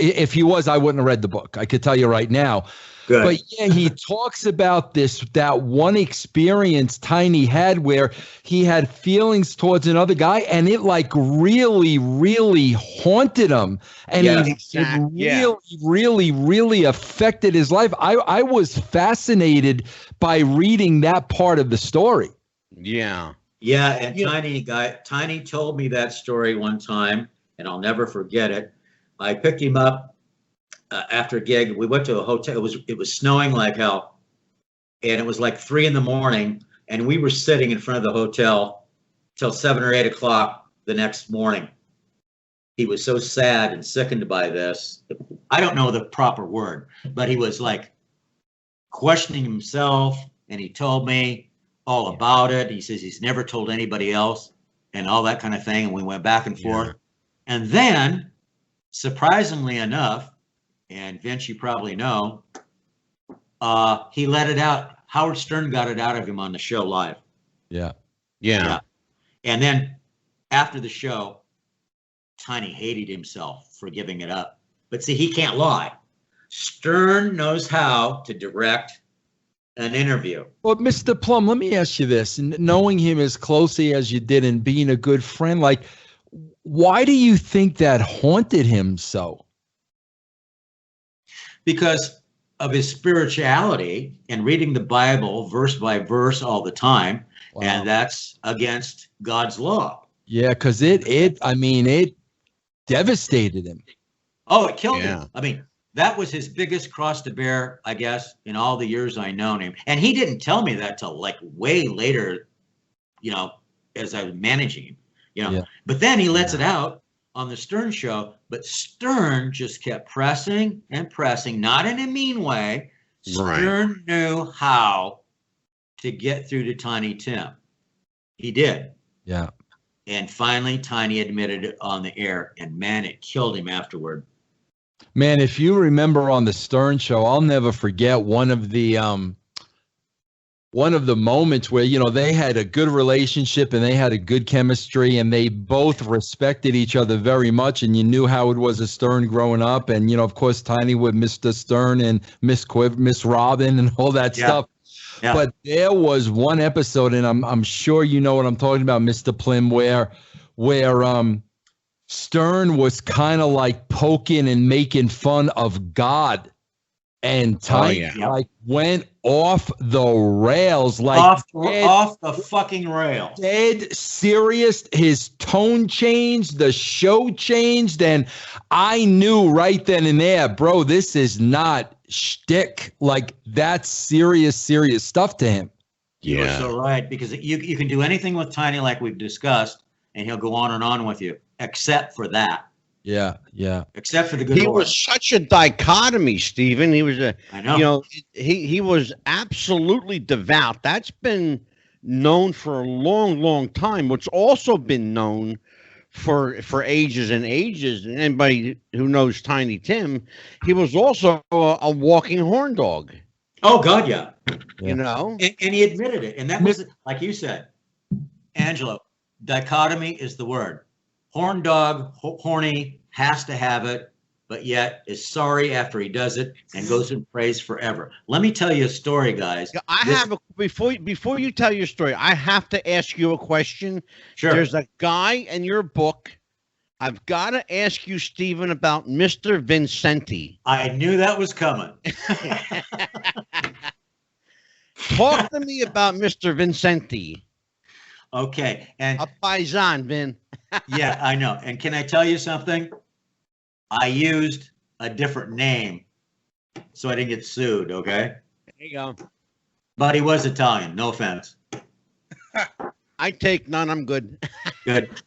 If he was, I wouldn't have read the book. I could tell you right now. Good. But yeah, he talks about that one experience Tiny had where he had feelings towards another guy, and it like really, really haunted him, and it really, really affected his life. I was fascinated by reading that part of the story. Yeah. Yeah, and Tiny told me that story one time, and I'll never forget it. I picked him up after a gig. We went to a hotel. It was snowing like hell, and it was like 3 a.m, and we were sitting in front of the hotel till 7 or 8 o'clock the next morning. He was so sad and sickened by this. I don't know the proper word, but he was like questioning himself, and he told me all about it. He says he's never told anybody else and all that kind of thing, and we went back and forth. And then, surprisingly enough, and Vince, you probably know, he let it out. Howard Stern got it out of him on the show live. Yeah. And then after the show, Tiny hated himself for giving it up. But see, he can't lie. Stern knows how to direct an interview. Well, Mr. Plum, let me ask you this. Knowing him as closely as you did and being a good friend, like, why do you think that haunted him so? Because of his spirituality and reading the Bible verse by verse all the time. Wow. And that's against God's law. Yeah, because it devastated him. Oh, it killed him. I mean, that was his biggest cross to bear, I guess, in all the years I've known him. And he didn't tell me that till like way later, as I was managing him, Yeah. But then he lets it out on the Stern show, but Stern just kept pressing and pressing, not in a mean way. Stern knew how to get through to Tiny Tim. He did. Yeah. And finally, Tiny admitted it on the air, and man, it killed him afterward. Man, if you remember on the Stern show, I'll never forget one of the moments where, they had a good relationship and they had a good chemistry and they both respected each other very much. And you knew Howard was a Stern growing up. And, of course, Tiny with Mr. Stern and Miss Robin and all that stuff. Yeah. But there was one episode, and I'm sure you know what I'm talking about, Mr. Plym, where Stern was kind of like poking and making fun of God. And Tiny went off the rails, like off the fucking rails. Dead serious. His tone changed, the show changed, and I knew right then and there, bro, this is not shtick. Like, that's serious stuff to him. Yeah, you're so right, because you can do anything with Tiny, like we've discussed, and he'll go on and on with you, except for that. Yeah. Except for the good. He was such a dichotomy, Stephen. He was he was absolutely devout. That's been known for a long, long time. What's also been known for ages and ages, and anybody who knows Tiny Tim, he was also a walking horn dog. Oh God, yeah. You know, and he admitted it, and that was like you said, Angelo. Dichotomy is the word. Horn dog, horny, has to have it, but yet is sorry after he does it and goes and prays forever. Let me tell you a story, guys. Before you tell your story, I have to ask you a question. Sure. There's a guy in your book. I've got to ask you, Stephen, about Mr. Vincenti. I knew that was coming. Talk to me about Mr. Vincenti. Okay. And a paisan, Vin. Yeah, I know. And can I tell you something? I used a different name so I didn't get sued, okay? There you go. But he was Italian, no offense. I take none, I'm good. Good.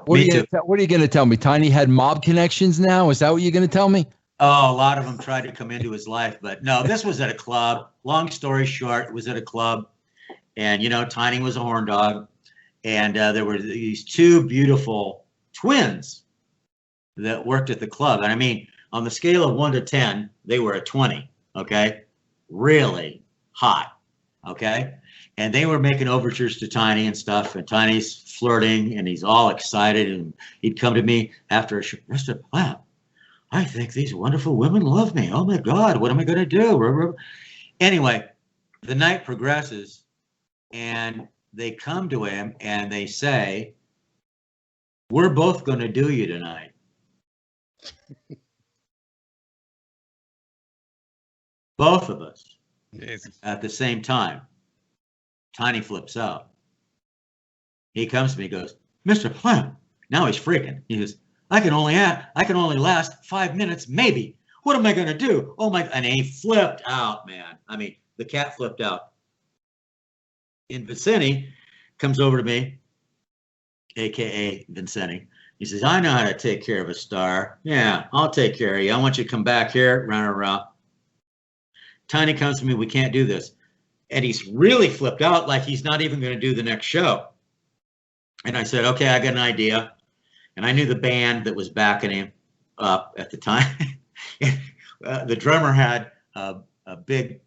What are you going to tell me? Tiny had mob connections now? Is that what you're going to tell me? Oh, a lot of them tried to come into his life, but no, this was at a club. Long story short, it was at a club. And, you know, Tiny was a horn dog. And there were these two beautiful twins that worked at the club. And I mean, on the scale of 1 to 10, they were a 20, okay? Really hot, okay? And they were making overtures to Tiny and stuff. And Tiny's flirting, and he's all excited. And he'd come to me after a show. Wow, I think these wonderful women love me. Oh, my God, what am I going to do? Anyway, the night progresses, and they come to him, and they say, we're both going to do you tonight. Both of us. Jesus. At the same time. Tiny flips out. He comes to me, goes, Mr. Plym. Now he's freaking. He goes, I can only last 5 minutes, maybe. What am I going to do? Oh my! And he flipped out, man. I mean, the cat flipped out. And Vincenti comes over to me, aka Vincenti. He says, I know how to take care of a star. Yeah, I'll take care of you. I want you to come back here, run around. Tiny comes to me, we can't do this. And he's really flipped out, like he's not even going to do the next show. And I said, okay, I got an idea. And I knew the band that was backing him up at the time. The drummer had a big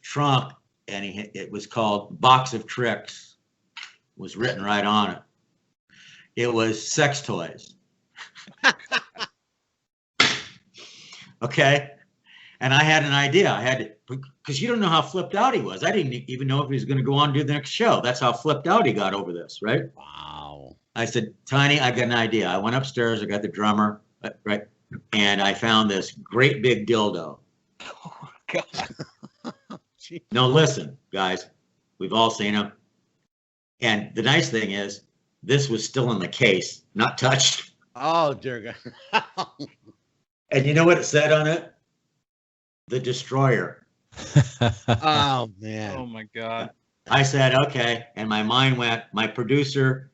trunk, and it was called Box of Tricks. It was written right on it. It was sex toys. Okay. And I had an idea. I had to, because you don't know how flipped out he was. I didn't even know if he was going to go on and do the next show. That's how flipped out he got over this, right? Wow. I said, Tiny, I got an idea. I went upstairs. I got the drummer, right? And I found this great big dildo. Oh, God. No, listen, guys. We've all seen them. And the nice thing is, this was still in the case, not touched. Oh, dear God. And you know what it said on it? The Destroyer. Oh, man. Oh, my God. I said, okay. And my mind went, my producer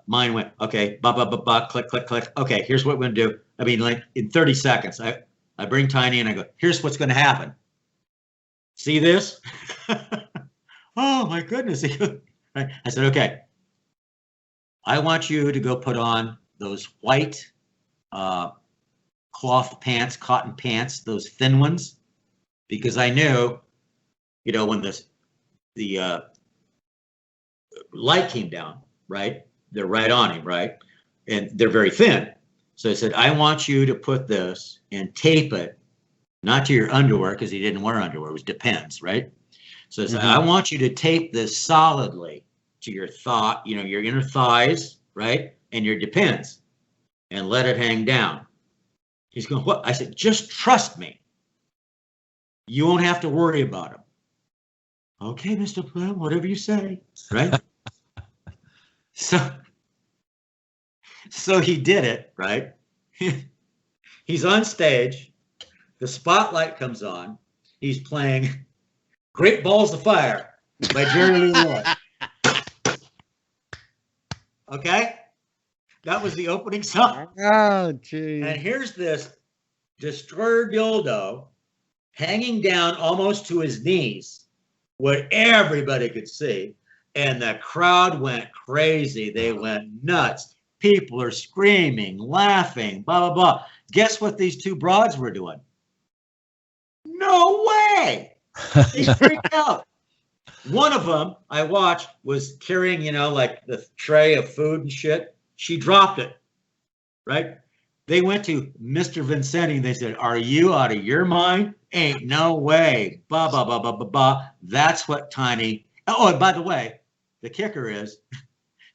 mind went, okay, click, click, click. Okay, here's what we're going to do. I mean, like in 30 seconds, I bring Tiny and I go, here's what's going to happen. See this? Oh, my goodness. I said, okay. I want you to go put on those white cloth pants, cotton pants, those thin ones, because I knew, you know, when the light came down, right? They're right on him, right? And they're very thin. So I said, I want you to put this and tape it, not to your underwear, because he didn't wear underwear. It was Depends, right? So I said, I want you to tape this solidly to your your inner thighs, right? And your Depends, and let it hang down. He's going, what? I said, just trust me. You won't have to worry about him. Okay, Mr. Plym, whatever you say, right? So he did it, right? He's on stage. The spotlight comes on. He's playing Great Balls of Fire by Jerry Lee Lewis. Okay? That was the opening song. Oh, geez. And here's this Destroyer dildo hanging down almost to his knees, what everybody could see. And the crowd went crazy. They went nuts. People are screaming, laughing, blah, blah, blah. Guess what these two broads were doing? No way. They freaked out. One of them I watched was carrying, like the tray of food and shit. She dropped it, right? They went to Mr. Vincenti and they said, "Are you out of your mind? Ain't no way." Ba ba ba ba ba ba. That's what Tiny. Oh, and by the way, the kicker is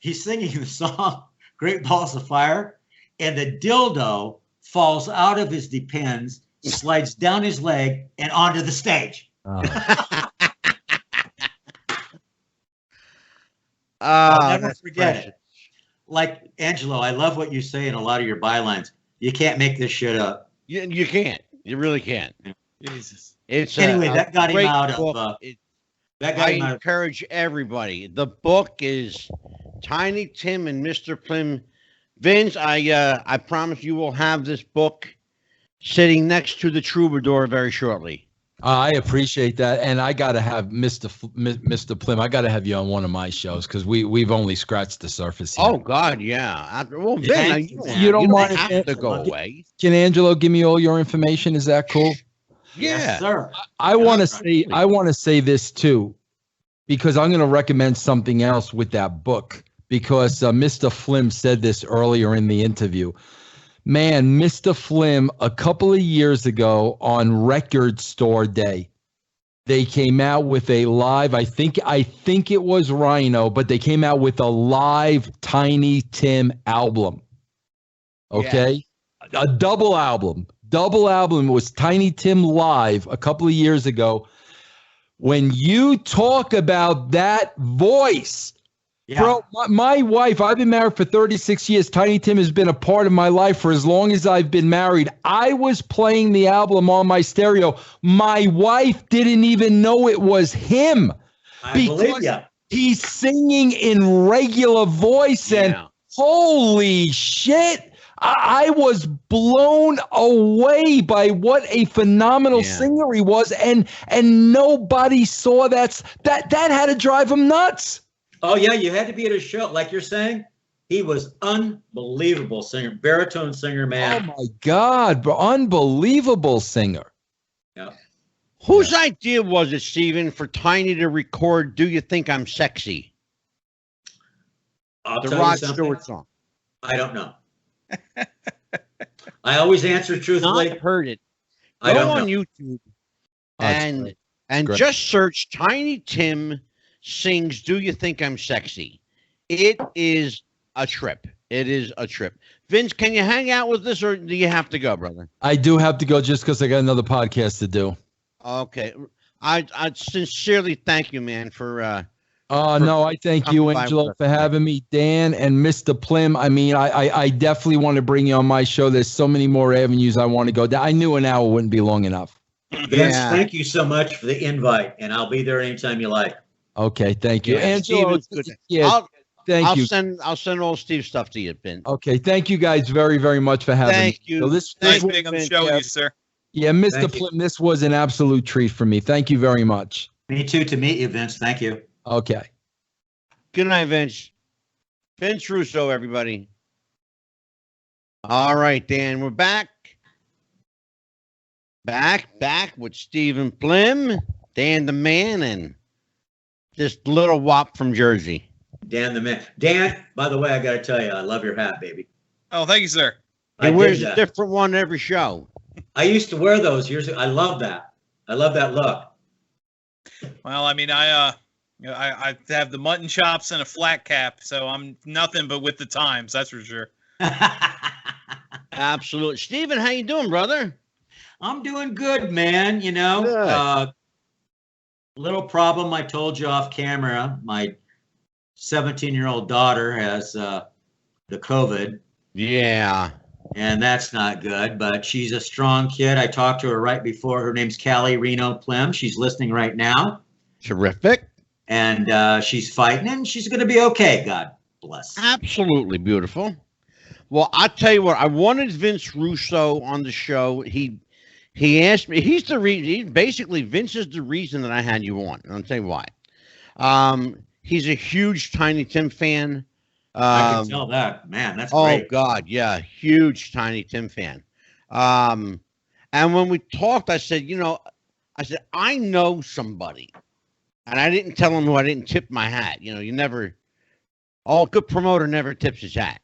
he's singing the song "Great Balls of Fire," and the dildo falls out of his depends, slides down his leg, and onto the stage. Oh. I'll never forget it. Like, Angelo, I love what you say in a lot of your bylines. You can't make this shit up. You can't. You really can't. Jesus. It's anyway, that got him out book. of. I encourage everybody. The book is Tiny Tim and Mr. Plym. Vince, I promise you will have this book sitting next to the Troubadour very shortly. I appreciate that, and I got to have Mr. Plym. I got to have you on one of my shows because we've only scratched the surface here. Oh God, yeah. Well, Vin, you don't mind have to go away. Can Angelo give me all your information? Is that cool? Yeah, yes, sir. I want to say this too, because I'm going to recommend something else with that book because Mr. Plym said this earlier in the interview. Man, Mr. Plym, a couple of years ago on Record Store Day, they came out with a live, I think it was Rhino, but they came out with a live Tiny Tim album. Okay? Yeah. A double album. Double album was Tiny Tim live a couple of years ago. When you talk about that voice, yeah. Bro, my wife, I've been married for 36 years. Tiny Tim has been a part of my life for as long as I've been married. I was playing the album on my stereo. My wife didn't even know it was him. I believe you. He's singing in regular voice, and holy shit, I was blown away by what a phenomenal singer he was, and nobody saw that had to drive him nuts. Oh, yeah, you had to be at a show. Like you're saying, he was unbelievable singer, baritone singer, man. Oh, my God, bro. Unbelievable singer. Yeah. Whose idea was it, Steven, for Tiny to record Do You Think I'm Sexy? The Rod Stewart song. I don't know. I always answer truthfully. Not heard it. Go on YouTube and just search Tiny Tim sings Do You Think I'm Sexy. It is a trip. It is a trip. Vince, can you hang out with this or do you have to go, brother? I do have to go just because I got another podcast to do. Okay. I sincerely thank you, man, for no, I thank you, Angelo, for having me. Dan and Mr. Plym. I mean, I definitely want to bring you on my show. There's so many more avenues I want to go down. I knew an hour wouldn't be long enough. Vince, thank you so much for the invite, and I'll be there anytime you like. Okay, thank you. Angelo, thank you. I'll send all Steve's stuff to you, Ben. Okay, thank you guys very, very much for having me. Thank you. So nice being on the show with you, sir. Yeah, Mr. Plym, this was an absolute treat for me. Thank you very much. Me too, to meet you, Vince. Thank you. Okay. Good night, Vince. Vince Russo, everybody. All right, Dan, we're back. Back with Steven Plym, Dan the Man, and this little wop from Jersey. Dan the Man. Dan, by the way, I got to tell you, I love your hat, baby. Oh, thank you, sir. He wears a different one every show. I used to wear those years ago. I love that. I love that look. Well, I mean, I have the mutton chops and a flat cap, so I'm nothing but with the times. That's for sure. Absolutely. Steven, how you doing, brother? I'm doing good, man. You know, little problem I told you off camera. My 17-year-old daughter has the COVID. Yeah. And that's not good, but she's a strong kid. I talked to her right before. Her name's Callie Reno Plym. She's listening right now. Terrific. And she's fighting, and she's going to be okay. God bless. Absolutely beautiful. Well, I'll tell you what. I wanted Vince Russo on the show. He asked me. He's the reason. Basically, Vince is the reason that I had you on. I'll tell you why. He's a huge Tiny Tim fan. I can tell that. Man, that's great. Oh, God, yeah. Huge Tiny Tim fan. And when we talked, I said, you know, I said, I know somebody. And I didn't tell him who. I didn't tip my hat. You know, you never, all good promoter never tips his hat.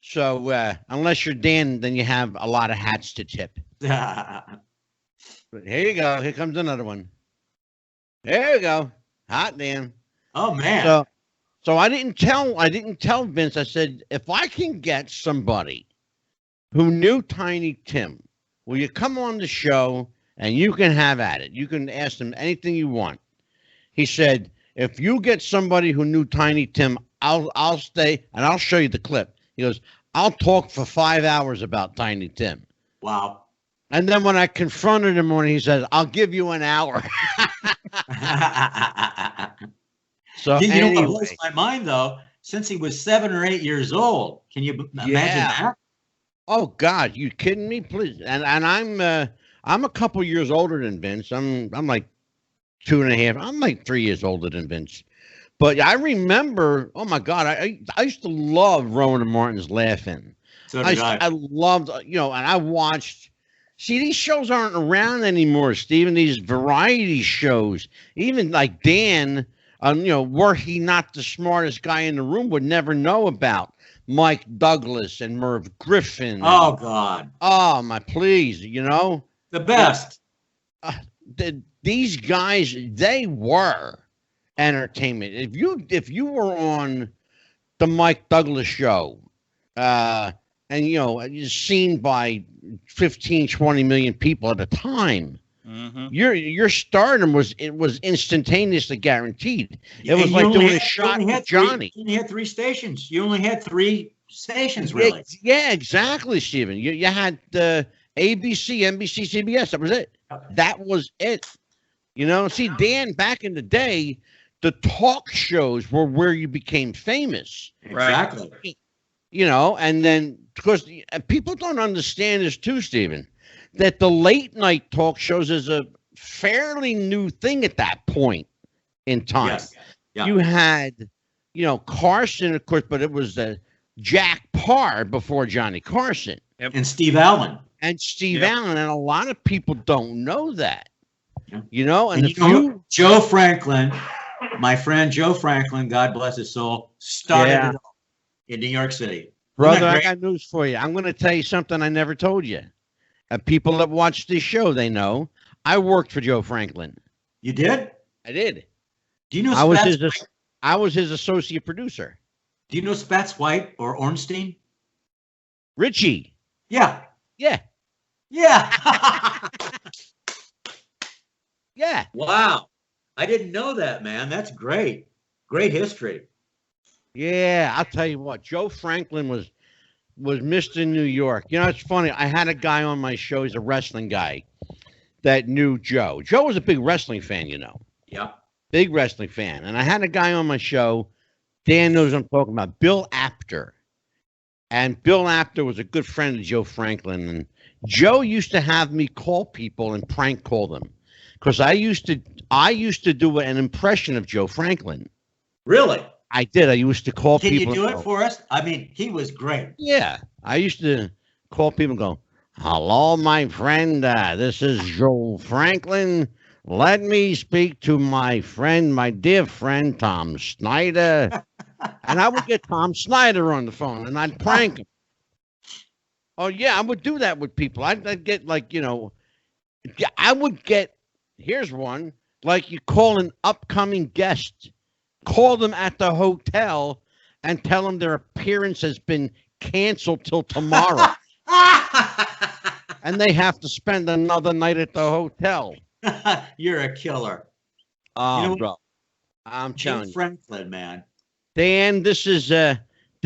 So unless you're Dan, then you have a lot of hats to tip. But here you go. Here comes another one. There you go. Hot Dan. Oh man. So I didn't tell Vince. I said, if I can get somebody who knew Tiny Tim, will you come on the show and you can have at it? You can ask them anything you want. He said, if you get somebody who knew Tiny Tim, I'll stay and I'll show you the clip. He goes, I'll talk for 5 hours about Tiny Tim. Wow. And then when I confronted him on it, he said, I'll give you an hour. So you anyway, know what blows my mind though, since he was 7 or 8 years old, can you imagine that? Oh God, you kidding me? Please. And I'm a couple years older than Vince. I'm like 2.5. I'm like 3 years older than Vince. But I remember, oh my God, I used to love Rowan and Martin's Laughing. So did I loved, you know, and I watched. See, these shows aren't around anymore, Steven. These variety shows, even like Dan, you know, were he not the smartest guy in the room, would never know about Mike Douglas and Merv Griffin. Oh God. Oh my, please, you know, the best. These guys, they were entertainment. If you were on the Mike Douglas show, and you know, seen by 15, 20 million people at a time, your stardom was instantaneously guaranteed. It was like doing a shot with Johnny. You only had 3 stations. You only had 3 stations, really. Yeah, exactly, Steven. You had ABC, NBC, CBS. That was it. That was it. You know, see, Dan, back in the day, the talk shows were where you became famous. Exactly. You know, and then, because people don't understand this too, Steven, that the late night talk shows is a fairly new thing at that point in time. Yes. Yeah. You had, you know, Carson, of course, but it was Jack Parr before Johnny Carson. Yep. And Steve Allen. And Steve Allen, and a lot of people don't know that. You know, and Joe Franklin, my friend Joe Franklin, God bless his soul, started it all in New York City. Brother, I got news for you. I'm going to tell you something I never told you. People that watch this show, they know. I worked for Joe Franklin. You did? I did. Do you know I was his associate producer. Do you know Spats White or Ornstein? Richie. Yeah. Yeah. Yeah. Yeah. Wow. I didn't know that, man. That's great. Great history. Yeah, I'll tell you what. Joe Franklin was Mr. New York. You know, it's funny. I had a guy on my show. He's a wrestling guy that knew Joe. Joe was a big wrestling fan, you know. Yeah. Big wrestling fan. And I had a guy on my show. Dan knows what I'm talking about. Bill Apter. And Bill Apter was a good friend of Joe Franklin. And Joe used to have me call people and prank call them. Because I used to do an impression of Joe Franklin. Really? I did. I used to call people. Can you do it for us? I mean, he was great. Yeah. I used to call people and go, hello, my friend. This is Joe Franklin. Let me speak to my friend, my dear friend, Tom Snyder. And I would get Tom Snyder on the phone and I'd prank him. Oh, yeah. I would do that with people. I'd get like, you know, I would get. Here's one, like you call an upcoming guest, call them at the hotel and tell them their appearance has been canceled till tomorrow. And they have to spend another night at the hotel. You're a killer. Oh, you know, bro. I'm telling you. Franklin, man. Dan, this is the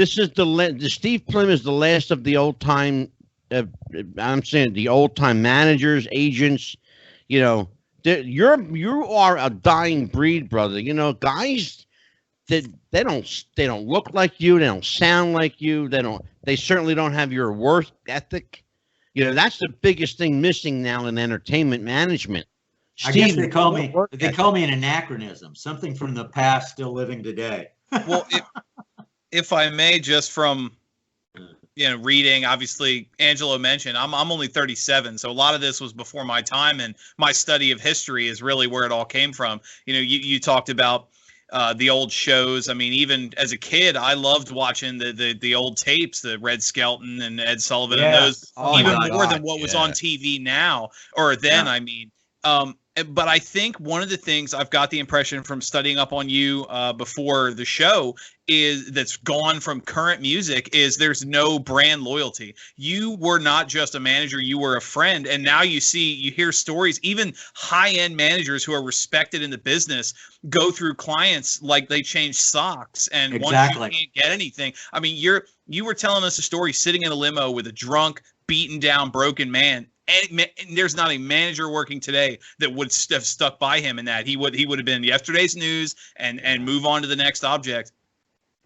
Steve Plym is the last of the old time, I'm saying the old time managers, agents, you know. You are a dying breed, brother. You know, guys that they don't look like you, they don't sound like you, they certainly don't have your work ethic. You know, that's the biggest thing missing now in entertainment management. I guess they call me an anachronism, something from the past still living today. Well, if I may, just from reading. Obviously, Angelo mentioned I'm only 37, so a lot of this was before my time, and my study of history is really where it all came from. You talked about the old shows. I mean, even as a kid, I loved watching the old tapes, the Red Skelton and Ed Sullivan, and those even more than what was on TV now or then. I mean, but I think one of the things I've got the impression from studying up on you before the show is that's gone from current music is there's no brand loyalty. You were not just a manager, you were a friend. And now you hear stories, even high-end managers who are respected in the business go through clients like they change socks. And once you can't get anything, I mean, you were telling us a story sitting in a limo with a drunk, beaten down, broken man. And there's not a manager working today that would have stuck by him in that. He would have been yesterday's news and move on to the next object.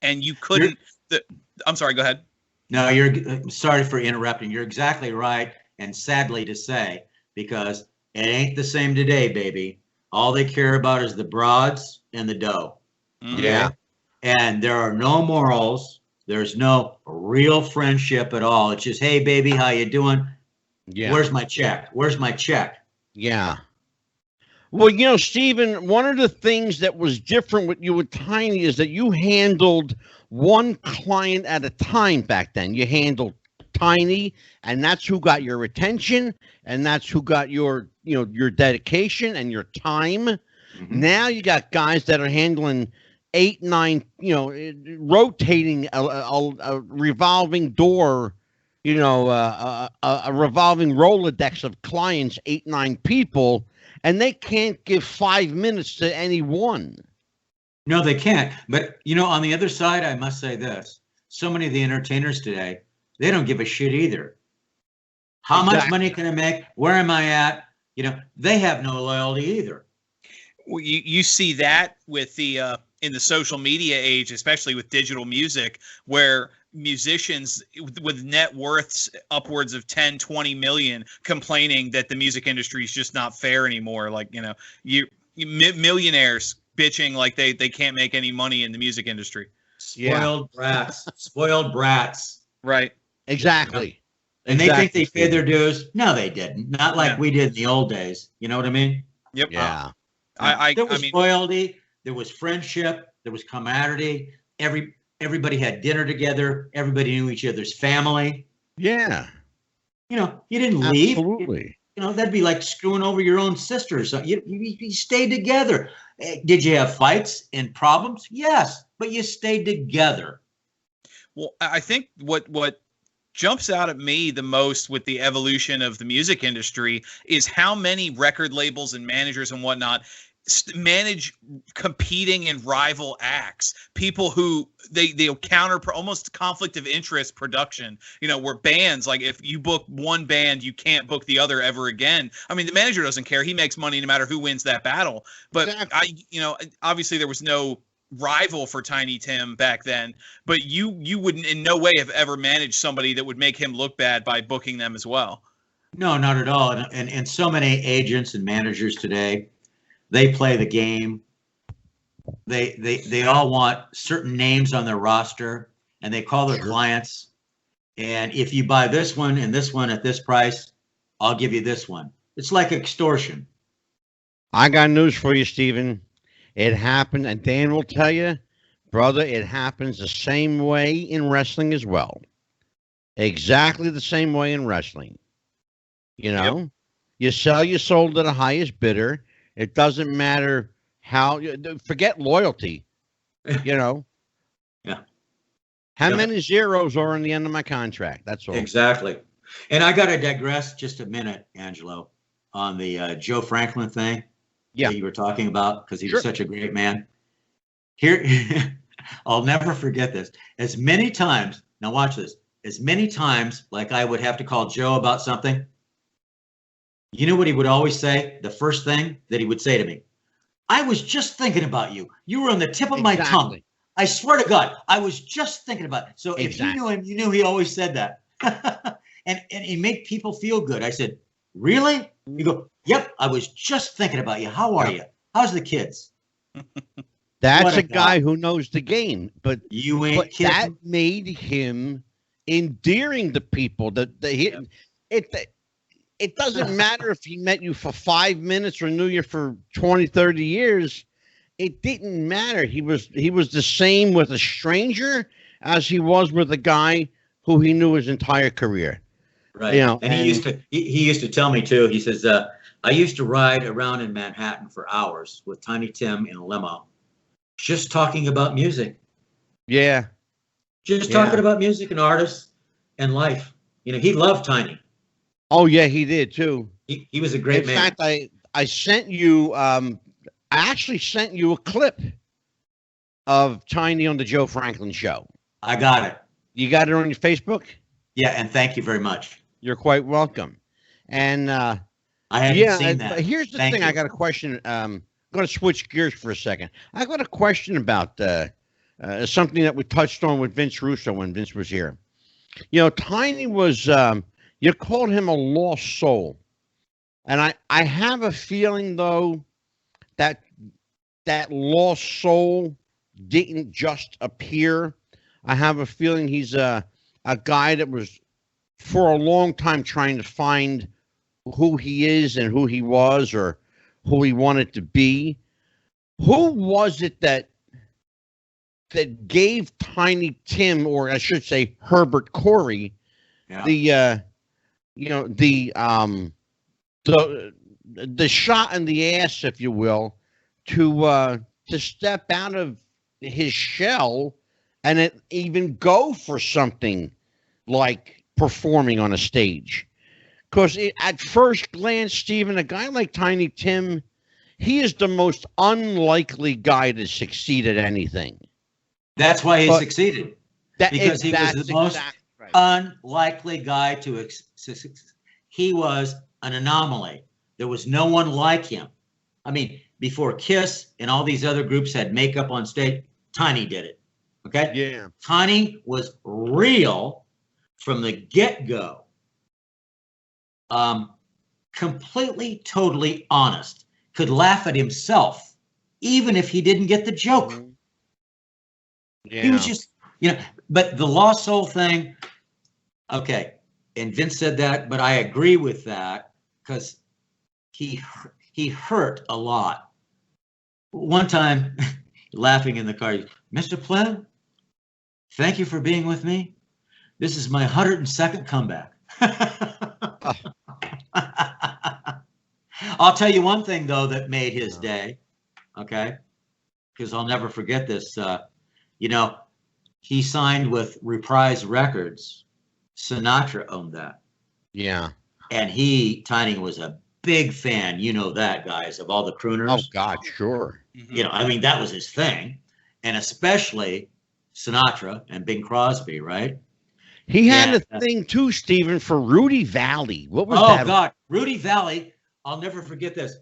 And you couldn't. I'm sorry. Go ahead. No, you're sorry for interrupting. You're exactly right, and sadly to say, because it ain't the same today, baby. All they care about is the broads and the dough. Mm-hmm. Yeah. And there are no morals. There's no real friendship at all. It's just, hey, baby, how you doing? Yeah. Where's my check? Where's my check? Yeah. Well, Stephen, one of the things that was different with you with Tiny is that you handled one client at a time back then. You handled Tiny, and that's who got your attention, and that's who got your dedication and your time. Mm-hmm. Now you got guys that are handling 8, 9, rotating a revolving door, a revolving Rolodex of clients, 8, 9 people, and they can't give 5 minutes to any one. No, they can't. But, on the other side, I must say this. So many of the entertainers today, they don't give a shit either. How much money can I make? Where am I at? They have no loyalty either. Well, you see that with the in the social media age, especially with digital music, where musicians with net worths upwards of 10, 20 million complaining that the music industry is just not fair anymore. Like, millionaires bitching like they can't make any money in the music industry. Spoiled brats. Right. Exactly. And they think they paid their dues. No, they didn't. Not like we did in the old days. You know what I mean? Yep. Yeah. There was loyalty. There was friendship. There was camaraderie. Everybody had dinner together. Everybody knew each other's family. Yeah. You didn't leave. Absolutely. That'd be like screwing over your own sister. So you stayed together. Did you have fights and problems? Yes, but you stayed together. Well, I think what jumps out at me the most with the evolution of the music industry is how many record labels and managers and whatnot manage competing and rival acts, people who they'll counter almost conflict of interest production, where bands, like if you book one band, you can't book the other ever again. I mean, the manager doesn't care. He makes money no matter who wins that battle. But exactly. Obviously there was no rival for Tiny Tim back then, but you wouldn't in no way have ever managed somebody that would make him look bad by booking them as well. No, not at all. And so many agents and managers today, they play the game. They all want certain names on their roster, and they call their clients. And if you buy this one and this one at this price, I'll give you this one. It's like extortion. I got news for you, Stephen. It happened, and Dan will tell you, brother, it happens the same way in wrestling as well. Exactly the same way in wrestling. You sell your soul to the highest bidder. It doesn't matter how, forget loyalty, Yeah. How many zeros are in the end of my contract? That's all. Exactly. And I got to digress just a minute, Angelo, on the Joe Franklin thing that you were talking about, because he was such a great man. Here, I'll never forget this. As many times, now watch this, as many times like I would have to call Joe about something, you know what he would always say? The first thing that he would say to me, I was just thinking about you. You were on the tip of my tongue. I swear to God, I was just thinking about it. So if you knew him, you knew he always said that. and he made people feel good. I said, really? You go, yep, I was just thinking about you. How are you? How's the kids? That's a guy who knows the game. But you ain't kidding. That made him endearing to people. It doesn't matter if he met you for 5 minutes or knew you for 20, 30 years. It didn't matter. He was the same with a stranger as he was with a guy who he knew his entire career. Right. And he used to tell me too. He says, I used to ride around in Manhattan for hours with Tiny Tim in a limo, just talking about music. Yeah. Just talking about music and artists and life. He loved Tiny. Oh yeah, he did too. He was a great man. In fact, I sent you. I actually sent you a clip of Tiny on the Joe Franklin show. I got it. You got it on your Facebook? Yeah, and thank you very much. You're quite welcome. And I haven't seen that. But here's the thing. I got a question. I'm going to switch gears for a second. I got a question about something that we touched on with Vince Russo when Vince was here. Tiny was. You called him a lost soul, and I have a feeling though that lost soul didn't just appear. I have a feeling he's a guy that was for a long time trying to find who he is and who he was or who he wanted to be. Who was it that gave Tiny Tim, or I should say Herbert Corey, the shot in the ass, if you will, to step out of his shell and even go for something like performing on a stage? Because at first glance, Stephen, a guy like Tiny Tim, he is the most unlikely guy to succeed at anything. That's why he succeeded. Because he was the most unlikely guy to succeed. He was an anomaly. There was no one like him. I mean, before Kiss and all these other groups had makeup on stage, Tiny did it. Okay? Yeah. Tiny was real from the get-go. Completely, totally honest. Could laugh at himself, even if he didn't get the joke. Yeah. He was just, but the lost soul thing, okay. And Vince said that, but I agree with that because he hurt a lot. One time, laughing in the car, Mr. Plym, thank you for being with me. This is my 102nd comeback. I'll tell you one thing, though, that made his day, okay? Because I'll never forget this. He signed with Reprise Records. Sinatra owned that. Yeah. And Tiny was a big fan, that, guys, of all the crooners. Oh, God, sure. That was his thing. And especially Sinatra and Bing Crosby, right? He had a thing, too, Stephen, for Rudy Valley. What was that? Oh, God. Rudy Valley. I'll never forget this.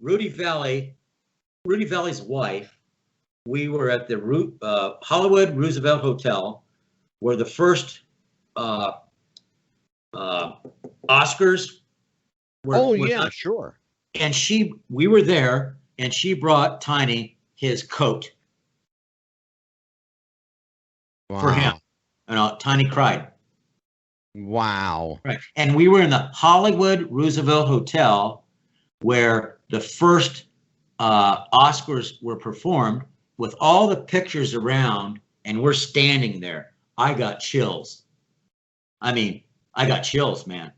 Rudy Valley's wife, we were at the Hollywood Roosevelt Hotel, where the first Oscars were sure. And we were there, and she brought Tiny his coat for him. And Tiny cried. Wow. Right. And we were in the Hollywood Roosevelt Hotel where the first Oscars were performed with all the pictures around, and we're standing there. I got chills. I got chills, man.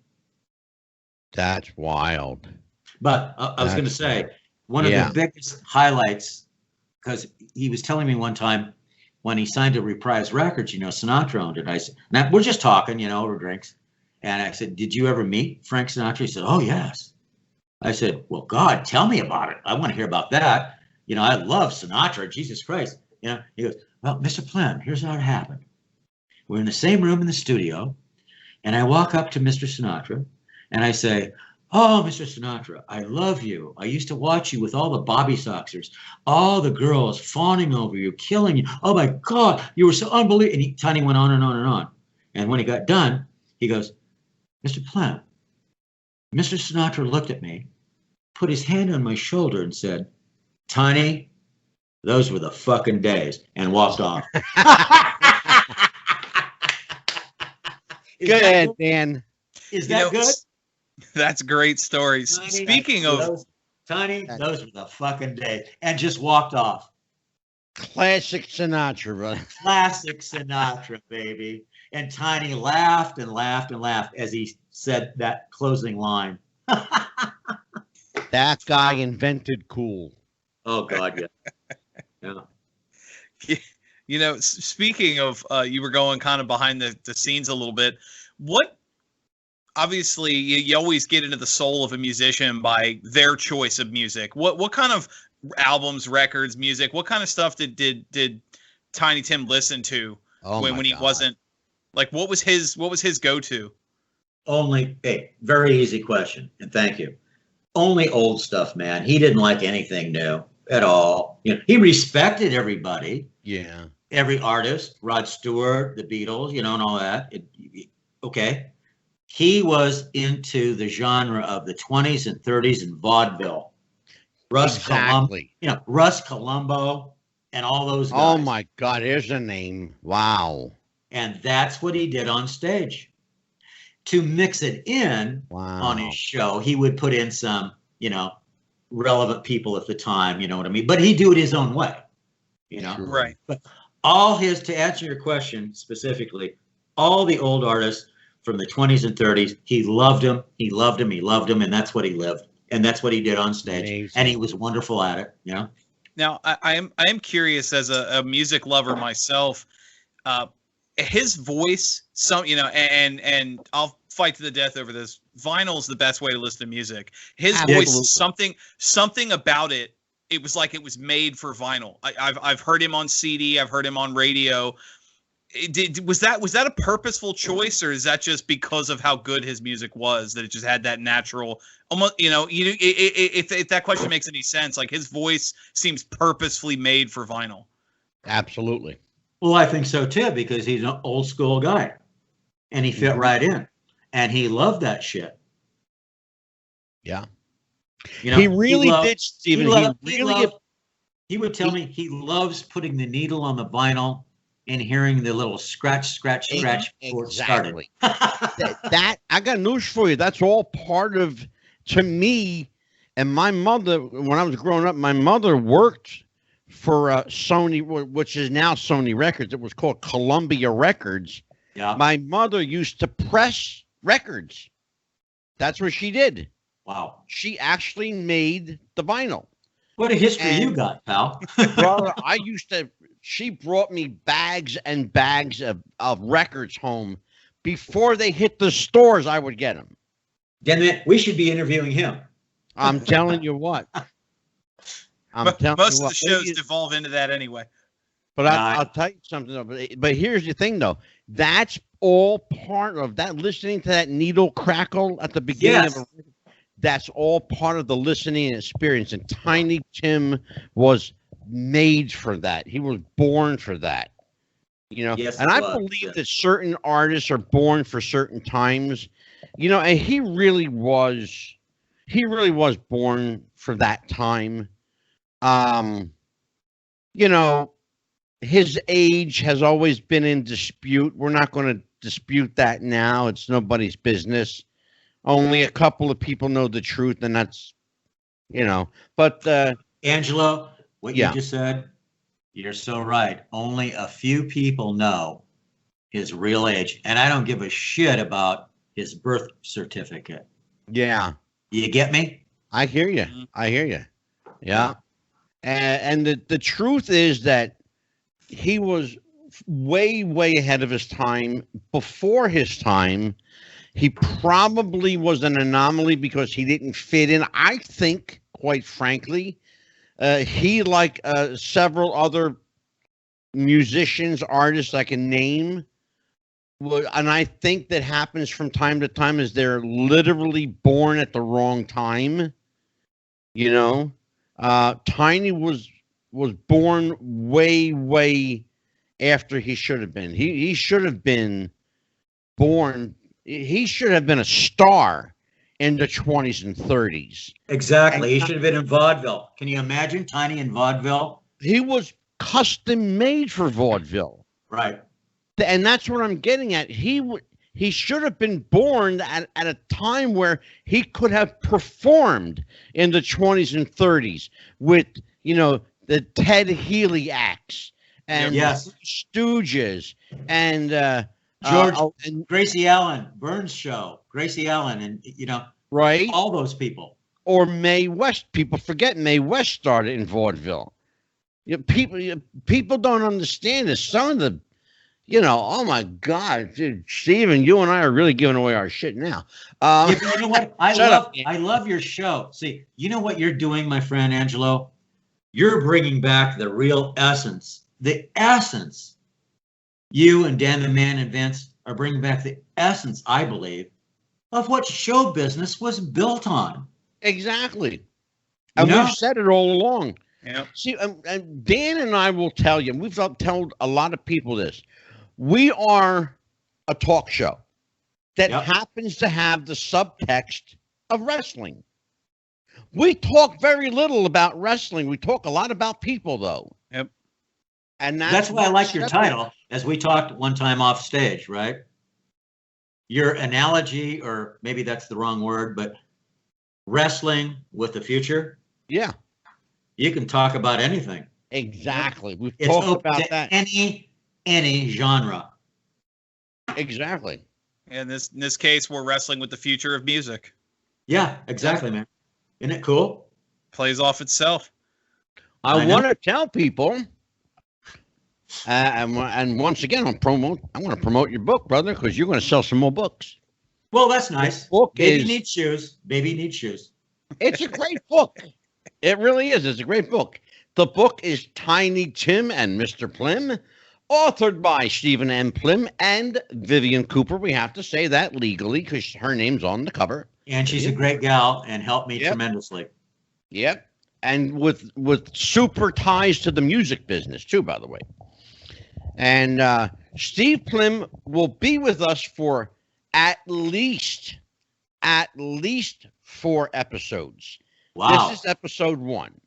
That's wild. But I was going to say, one of the biggest highlights, because he was telling me one time when he signed to Reprise Records, Sinatra owned it. I said, now we're just talking, over drinks. And I said, did you ever meet Frank Sinatra? He said, oh, yes. I said, well, God, tell me about it. I want to hear about that. I love Sinatra. Jesus Christ. He goes, well, Mr. Plym, here's how it happened. We're in the same room in the studio. And I walk up to Mr. Sinatra and I say, oh, Mr. Sinatra, I love you. I used to watch you with all the Bobby Soxers, all the girls fawning over you, killing you. Oh, my God, you were so unbelievable. And Tiny went on and on and on. And when he got done, he goes, Mr. Plym, Mr. Sinatra looked at me, put his hand on my shoulder and said, Tiny, those were the fucking days, and walked off. Go ahead, Dan. Is that good? That's great stories. Tiny, Speaking of Tiny, those were the fucking days. And just walked off. Classic Sinatra, brother. Classic Sinatra, baby. And Tiny laughed and laughed and laughed as he said that closing line. That guy invented cool. Oh, God, yeah. Yeah. You know, speaking of, you were going kind of behind the scenes a little bit. What, obviously, you always get into the soul of a musician by their choice of music. What kind of albums, records, music, what kind of stuff did Tiny Tim listen to when he wasn't, like, what was his go-to? Very easy question, and thank you. Only old stuff, man. He didn't like anything new at all. You know, he respected everybody. Yeah. Every artist, Rod Stewart, the Beatles, and all that. Okay. He was into the genre of the 20s and 30s and vaudeville. Russ Columbo and all those guys. Oh my God, here's a name. Wow. And that's what he did on stage. To mix it in on his show, he would put in some, relevant people at the time, you know what I mean? But he'd do it his own way, Sure. Right. But to answer your question specifically, all the old artists from the 20s and 30s, he loved them, and that's what he lived. And that's what he did on stage. Amazing. And he was wonderful at it, Now, I am curious as a music lover myself, his voice, and I'll fight to the death over this. Vinyl is the best way to listen to music. His voice, something about it. It was like it was made for vinyl. I've heard him on CD. I've heard him on radio. Was that a purposeful choice, or is that just because of how good his music was that it just had that natural? Almost, if that question makes any sense, like his voice seems purposefully made for vinyl. Absolutely. Well, I think so too, because he's an old school guy, and he fit right in, and he loved that shit. Yeah. He really did, Stephen. He would tell me he loves putting the needle on the vinyl and hearing the little scratch before it started. that I got news for you. That's all part of, to me, and my mother, when I was growing up, my mother worked for Sony, which is now Sony Records. It was called Columbia Records. Yeah. My mother used to press records. That's what she did. Wow. She actually made the vinyl. What a history you got, pal. Brother, she brought me bags and bags of records home. Before they hit the stores, I would get them. Then we should be interviewing him. I'm telling you what. Most of the shows devolve into that anyway. But I'll tell you something though. But here's the thing though. That's all part of that, listening to that needle crackle at the beginning of a record. That's all part of the listening experience. And Tiny Tim was made for that. He was born for that. Yes, and I believe that certain artists are born for certain times. And he really was born for that time. His age has always been in dispute. We're not going to dispute that now. It's nobody's business. Only a couple of people know the truth, and that's, but Angelo, what you just said, you're so right. Only a few people know his real age, and I don't give a shit about his birth certificate. Yeah. You get me? I hear you. Yeah. And the truth is that he was way, way ahead of his time. Before his time, he probably was an anomaly because he didn't fit in. I think, quite frankly, he, like several other musicians, artists I can name, and I think that happens from time to time, is they're literally born at the wrong time. Tiny was born way, way after he should have been. He should have been born. He should have been a star in the 20s and 30s. Exactly. He should have been in vaudeville. Can you imagine Tiny in vaudeville? He was custom made for vaudeville. Right. And that's what I'm getting at. he should have been born at a time where he could have performed in the 20s and 30s with, you know, the Ted Healy acts and Stooges and George and Gracie Allen, Burns Show, Gracie Allen, and you know, right, all those people. Or Mae West. People forget Mae West started in vaudeville. You know, people don't understand this. Some of the, you know, oh my God, dude, Steven, you and I are really giving away our shit now. Yeah, you know what? I love your show. See, you know what you're doing, my friend Angelo? You're bringing back the real essence. The essence. You and Dan the Man and Vince are bringing back the essence, I believe, of what show business was built on. Exactly. And we've said it all along. Yeah. See, and Dan and I will tell you, and we've told a lot of people this, we are a talk show that happens to have the subtext of wrestling. We talk very little about wrestling. We talk a lot about people, though. Yep. And that's why I like your title, as we talked one time off stage, right? Your analogy, or maybe that's the wrong word, but wrestling with the future. Yeah. You can talk about anything. Exactly. We've talked about that. Any genre. Exactly. And in this case, we're wrestling with the future of music. Yeah, exactly, man. Isn't it cool? Plays off itself. I want to tell people, and once again, I'm going to promote your book, brother, because you're going to sell some more books. Well, that's nice. Baby needs shoes. Baby needs shoes. It's a great book. It really is. It's a great book. The book is Tiny Tim and Mr. Plym, authored by Stephen M. Plym and Vivian Cooper. We have to say that legally because her name's on the cover. And she's a great gal and helped me tremendously. Yep. And with super ties to the music business, too, by the way. And Steve Plym will be with us for at least 4 episodes. Wow. This is episode 1.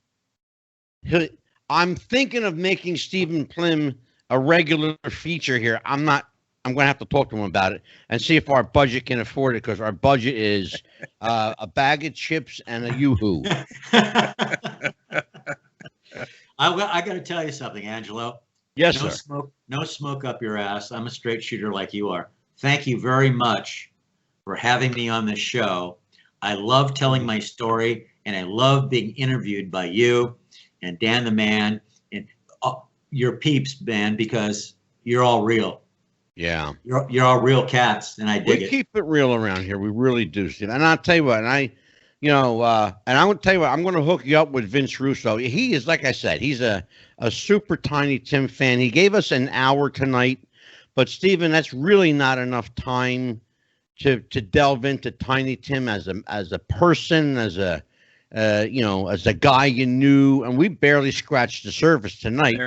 I'm thinking of making Stephen Plym a regular feature here. I'm going to have to talk to him about it and see if our budget can afford it, because our budget is a bag of chips and a yoo-hoo. I got to tell you something, Angelo. Yes, sir. No smoke up your ass. I'm a straight shooter like you are. Thank you very much for having me on this show. I love telling my story, and I love being interviewed by you and Dan the Man and your peeps, man, because you're all real. Yeah. You're all real cats, and I dig it. We keep it real around here. We really do, Steve. And I'll tell you what, and I'm going to tell you what, I'm going to hook you up with Vince Russo. He is, like I said, he's a super Tiny Tim fan. He gave us an hour tonight, but Stephen, that's really not enough time to delve into Tiny Tim as a person, as a guy you knew, and we barely scratched the surface tonight.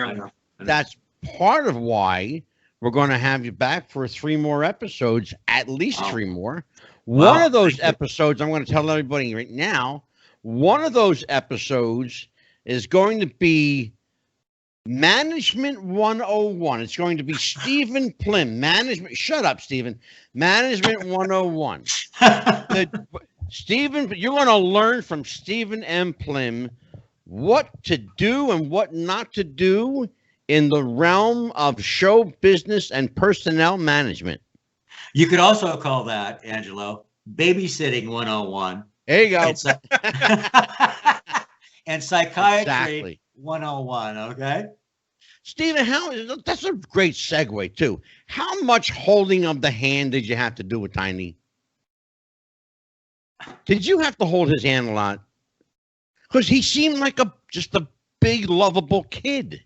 That's part of why we're going to have you back for 3 more episodes, at least 3 more. One of those episodes, I'm going to tell everybody right now, one of those episodes is going to be Management 101. It's going to be Stephen Plym. Shut up, Stephen. Management 101. Stephen, you're going to learn from Stephen M. Plym what to do and what not to do in the realm of show business and personnel management. You could also call that, Angelo, Babysitting 101. There you go. And Psychiatry 101, okay? Stephen, that's a great segue, too. How much holding of the hand did you have to do with Tiny? Did you have to hold his hand a lot? Because he seemed like just a big, lovable kid.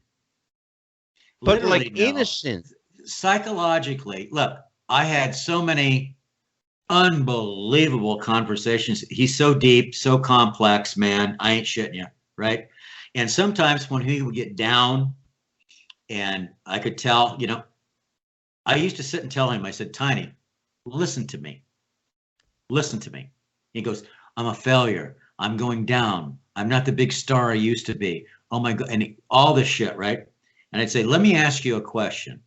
But Literally, like innocent. Psychologically, look, I had so many unbelievable conversations. He's so deep, so complex, man. I ain't shitting you, right? And sometimes when he would get down, and I could tell, I used to sit and tell him, I said, Tiny, listen to me. Listen to me. He goes, I'm a failure. I'm going down. I'm not the big star I used to be. Oh my God. And all this shit, right? And I'd say, let me ask you a question.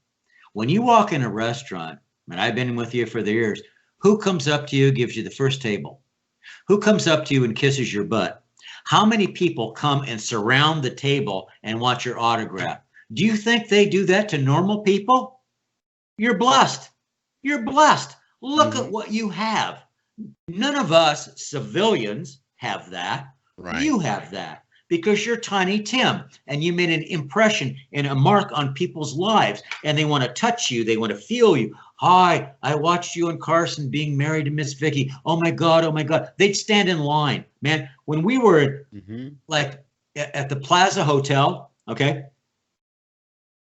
When you walk in a restaurant, and I've been with you for the years, who comes up to you, gives you the first table? Who comes up to you and kisses your butt? How many people come and surround the table and want your autograph? Do you think they do that to normal people? You're blessed. You're blessed. Look at what you have. None of us civilians have that. Right. You have that because you're Tiny Tim and you made an impression and a mark on people's lives and they want to touch you. They want to feel you. Hi, I watched you and Carson being married to Miss Vicky. Oh my God. Oh my God. They'd stand in line, man. When we were like at the Plaza Hotel, okay?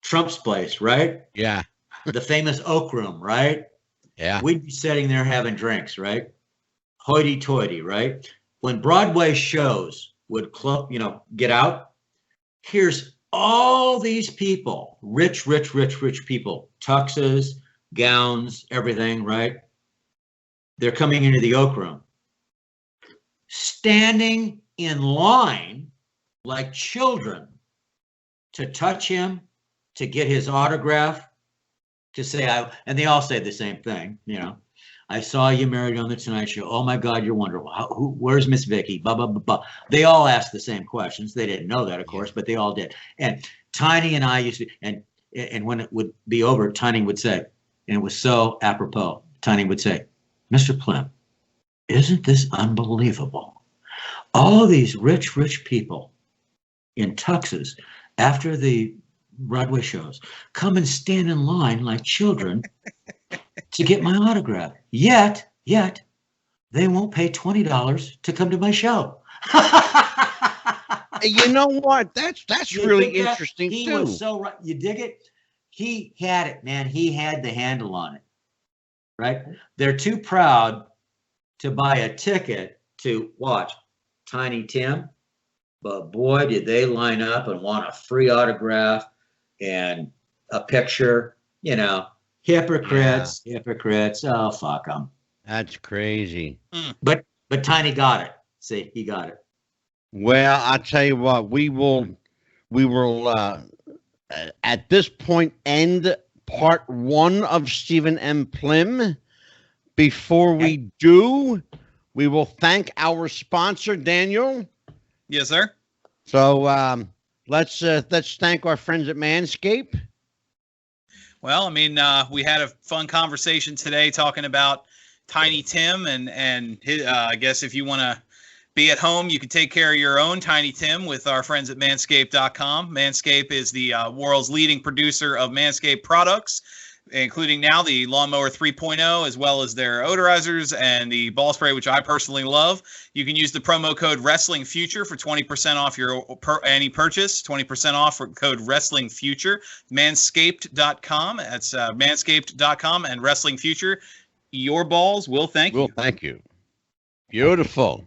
Trump's place, right? Yeah. The famous Oak Room, right? Yeah. We'd be sitting there having drinks, right? Hoity-toity, right? When Broadway shows would get out, here's all these people, rich people, tuxes, gowns, everything, right? They're coming into the Oak Room, standing in line like children to touch him, to get his autograph, to say, and they all say the same thing, I saw you married on the Tonight Show. Oh my God, you're wonderful. Where's Miss Vicky? Blah, blah, blah, blah. They all asked the same questions. They didn't know that, of course, but they all did. And Tiny and I used to, and when it would be over, Tiny would say, and it was so apropos, Tiny would say, Mr. Plym, isn't this unbelievable? All these rich people in tuxes after the Broadway shows come and stand in line like children to get my autograph. Yet they won't pay $20 to come to my show. You know what? That's really interesting he too. Was so right. You dig it? He had it, man. He had the handle on it. Right? They're too proud to buy a ticket to watch Tiny Tim, but boy, did they line up and want a free autograph and a picture. Hypocrites. Oh, fuck them. That's crazy. But Tiny got it. See, he got it. Well, I'll tell you what, we will at this point end part 1 of Stephen M. Plym. Before we do, we will thank our sponsor, Daniel. Yes, sir. So let's thank our friends at Manscaped. Well, I mean, we had a fun conversation today talking about Tiny Tim and his, I guess if you want to be at home, you can take care of your own Tiny Tim with our friends at Manscaped.com. Manscaped is the world's leading producer of Manscaped products, including now the Lawnmower 3.0, as well as their odorizers and the ball spray, which I personally love. You can use the promo code WrestlingFuture for 20% off any purchase, 20% off for code WrestlingFuture. Manscaped.com. That's Manscaped.com and WrestlingFuture. Your balls will thank you. Will thank you. Beautiful.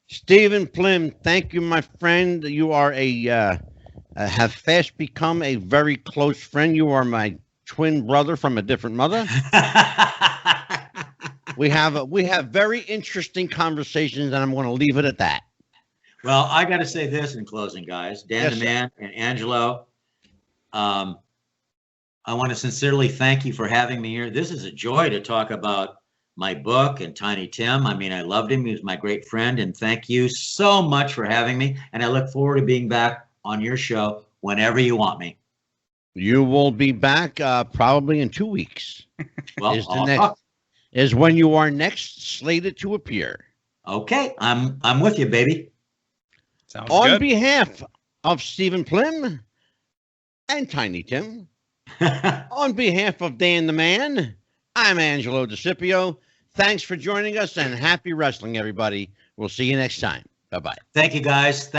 Stephen Plym, thank you, my friend. You are have fast become a very close friend. You are my twin brother from a different mother. We have very interesting conversations, and I'm going to leave it at that. Well, I got to say this in closing, guys. Dan the Man and Angelo, I want to sincerely thank you for having me here. This is a joy to talk about my book and Tiny Tim. I mean, I loved him. He was my great friend, and thank you so much for having me. And I look forward to being back on your show whenever you want me. You will be back probably in 2 weeks. Well, is when you are next slated to appear. Okay, I'm with you, baby. Sounds on good. Behalf of Stephen Plym and Tiny Tim, on behalf of Dan the Man, I'm Angelo DiSipio. Thanks for joining us and happy wrestling, everybody. We'll see you next time. Bye-bye. Thank you, guys.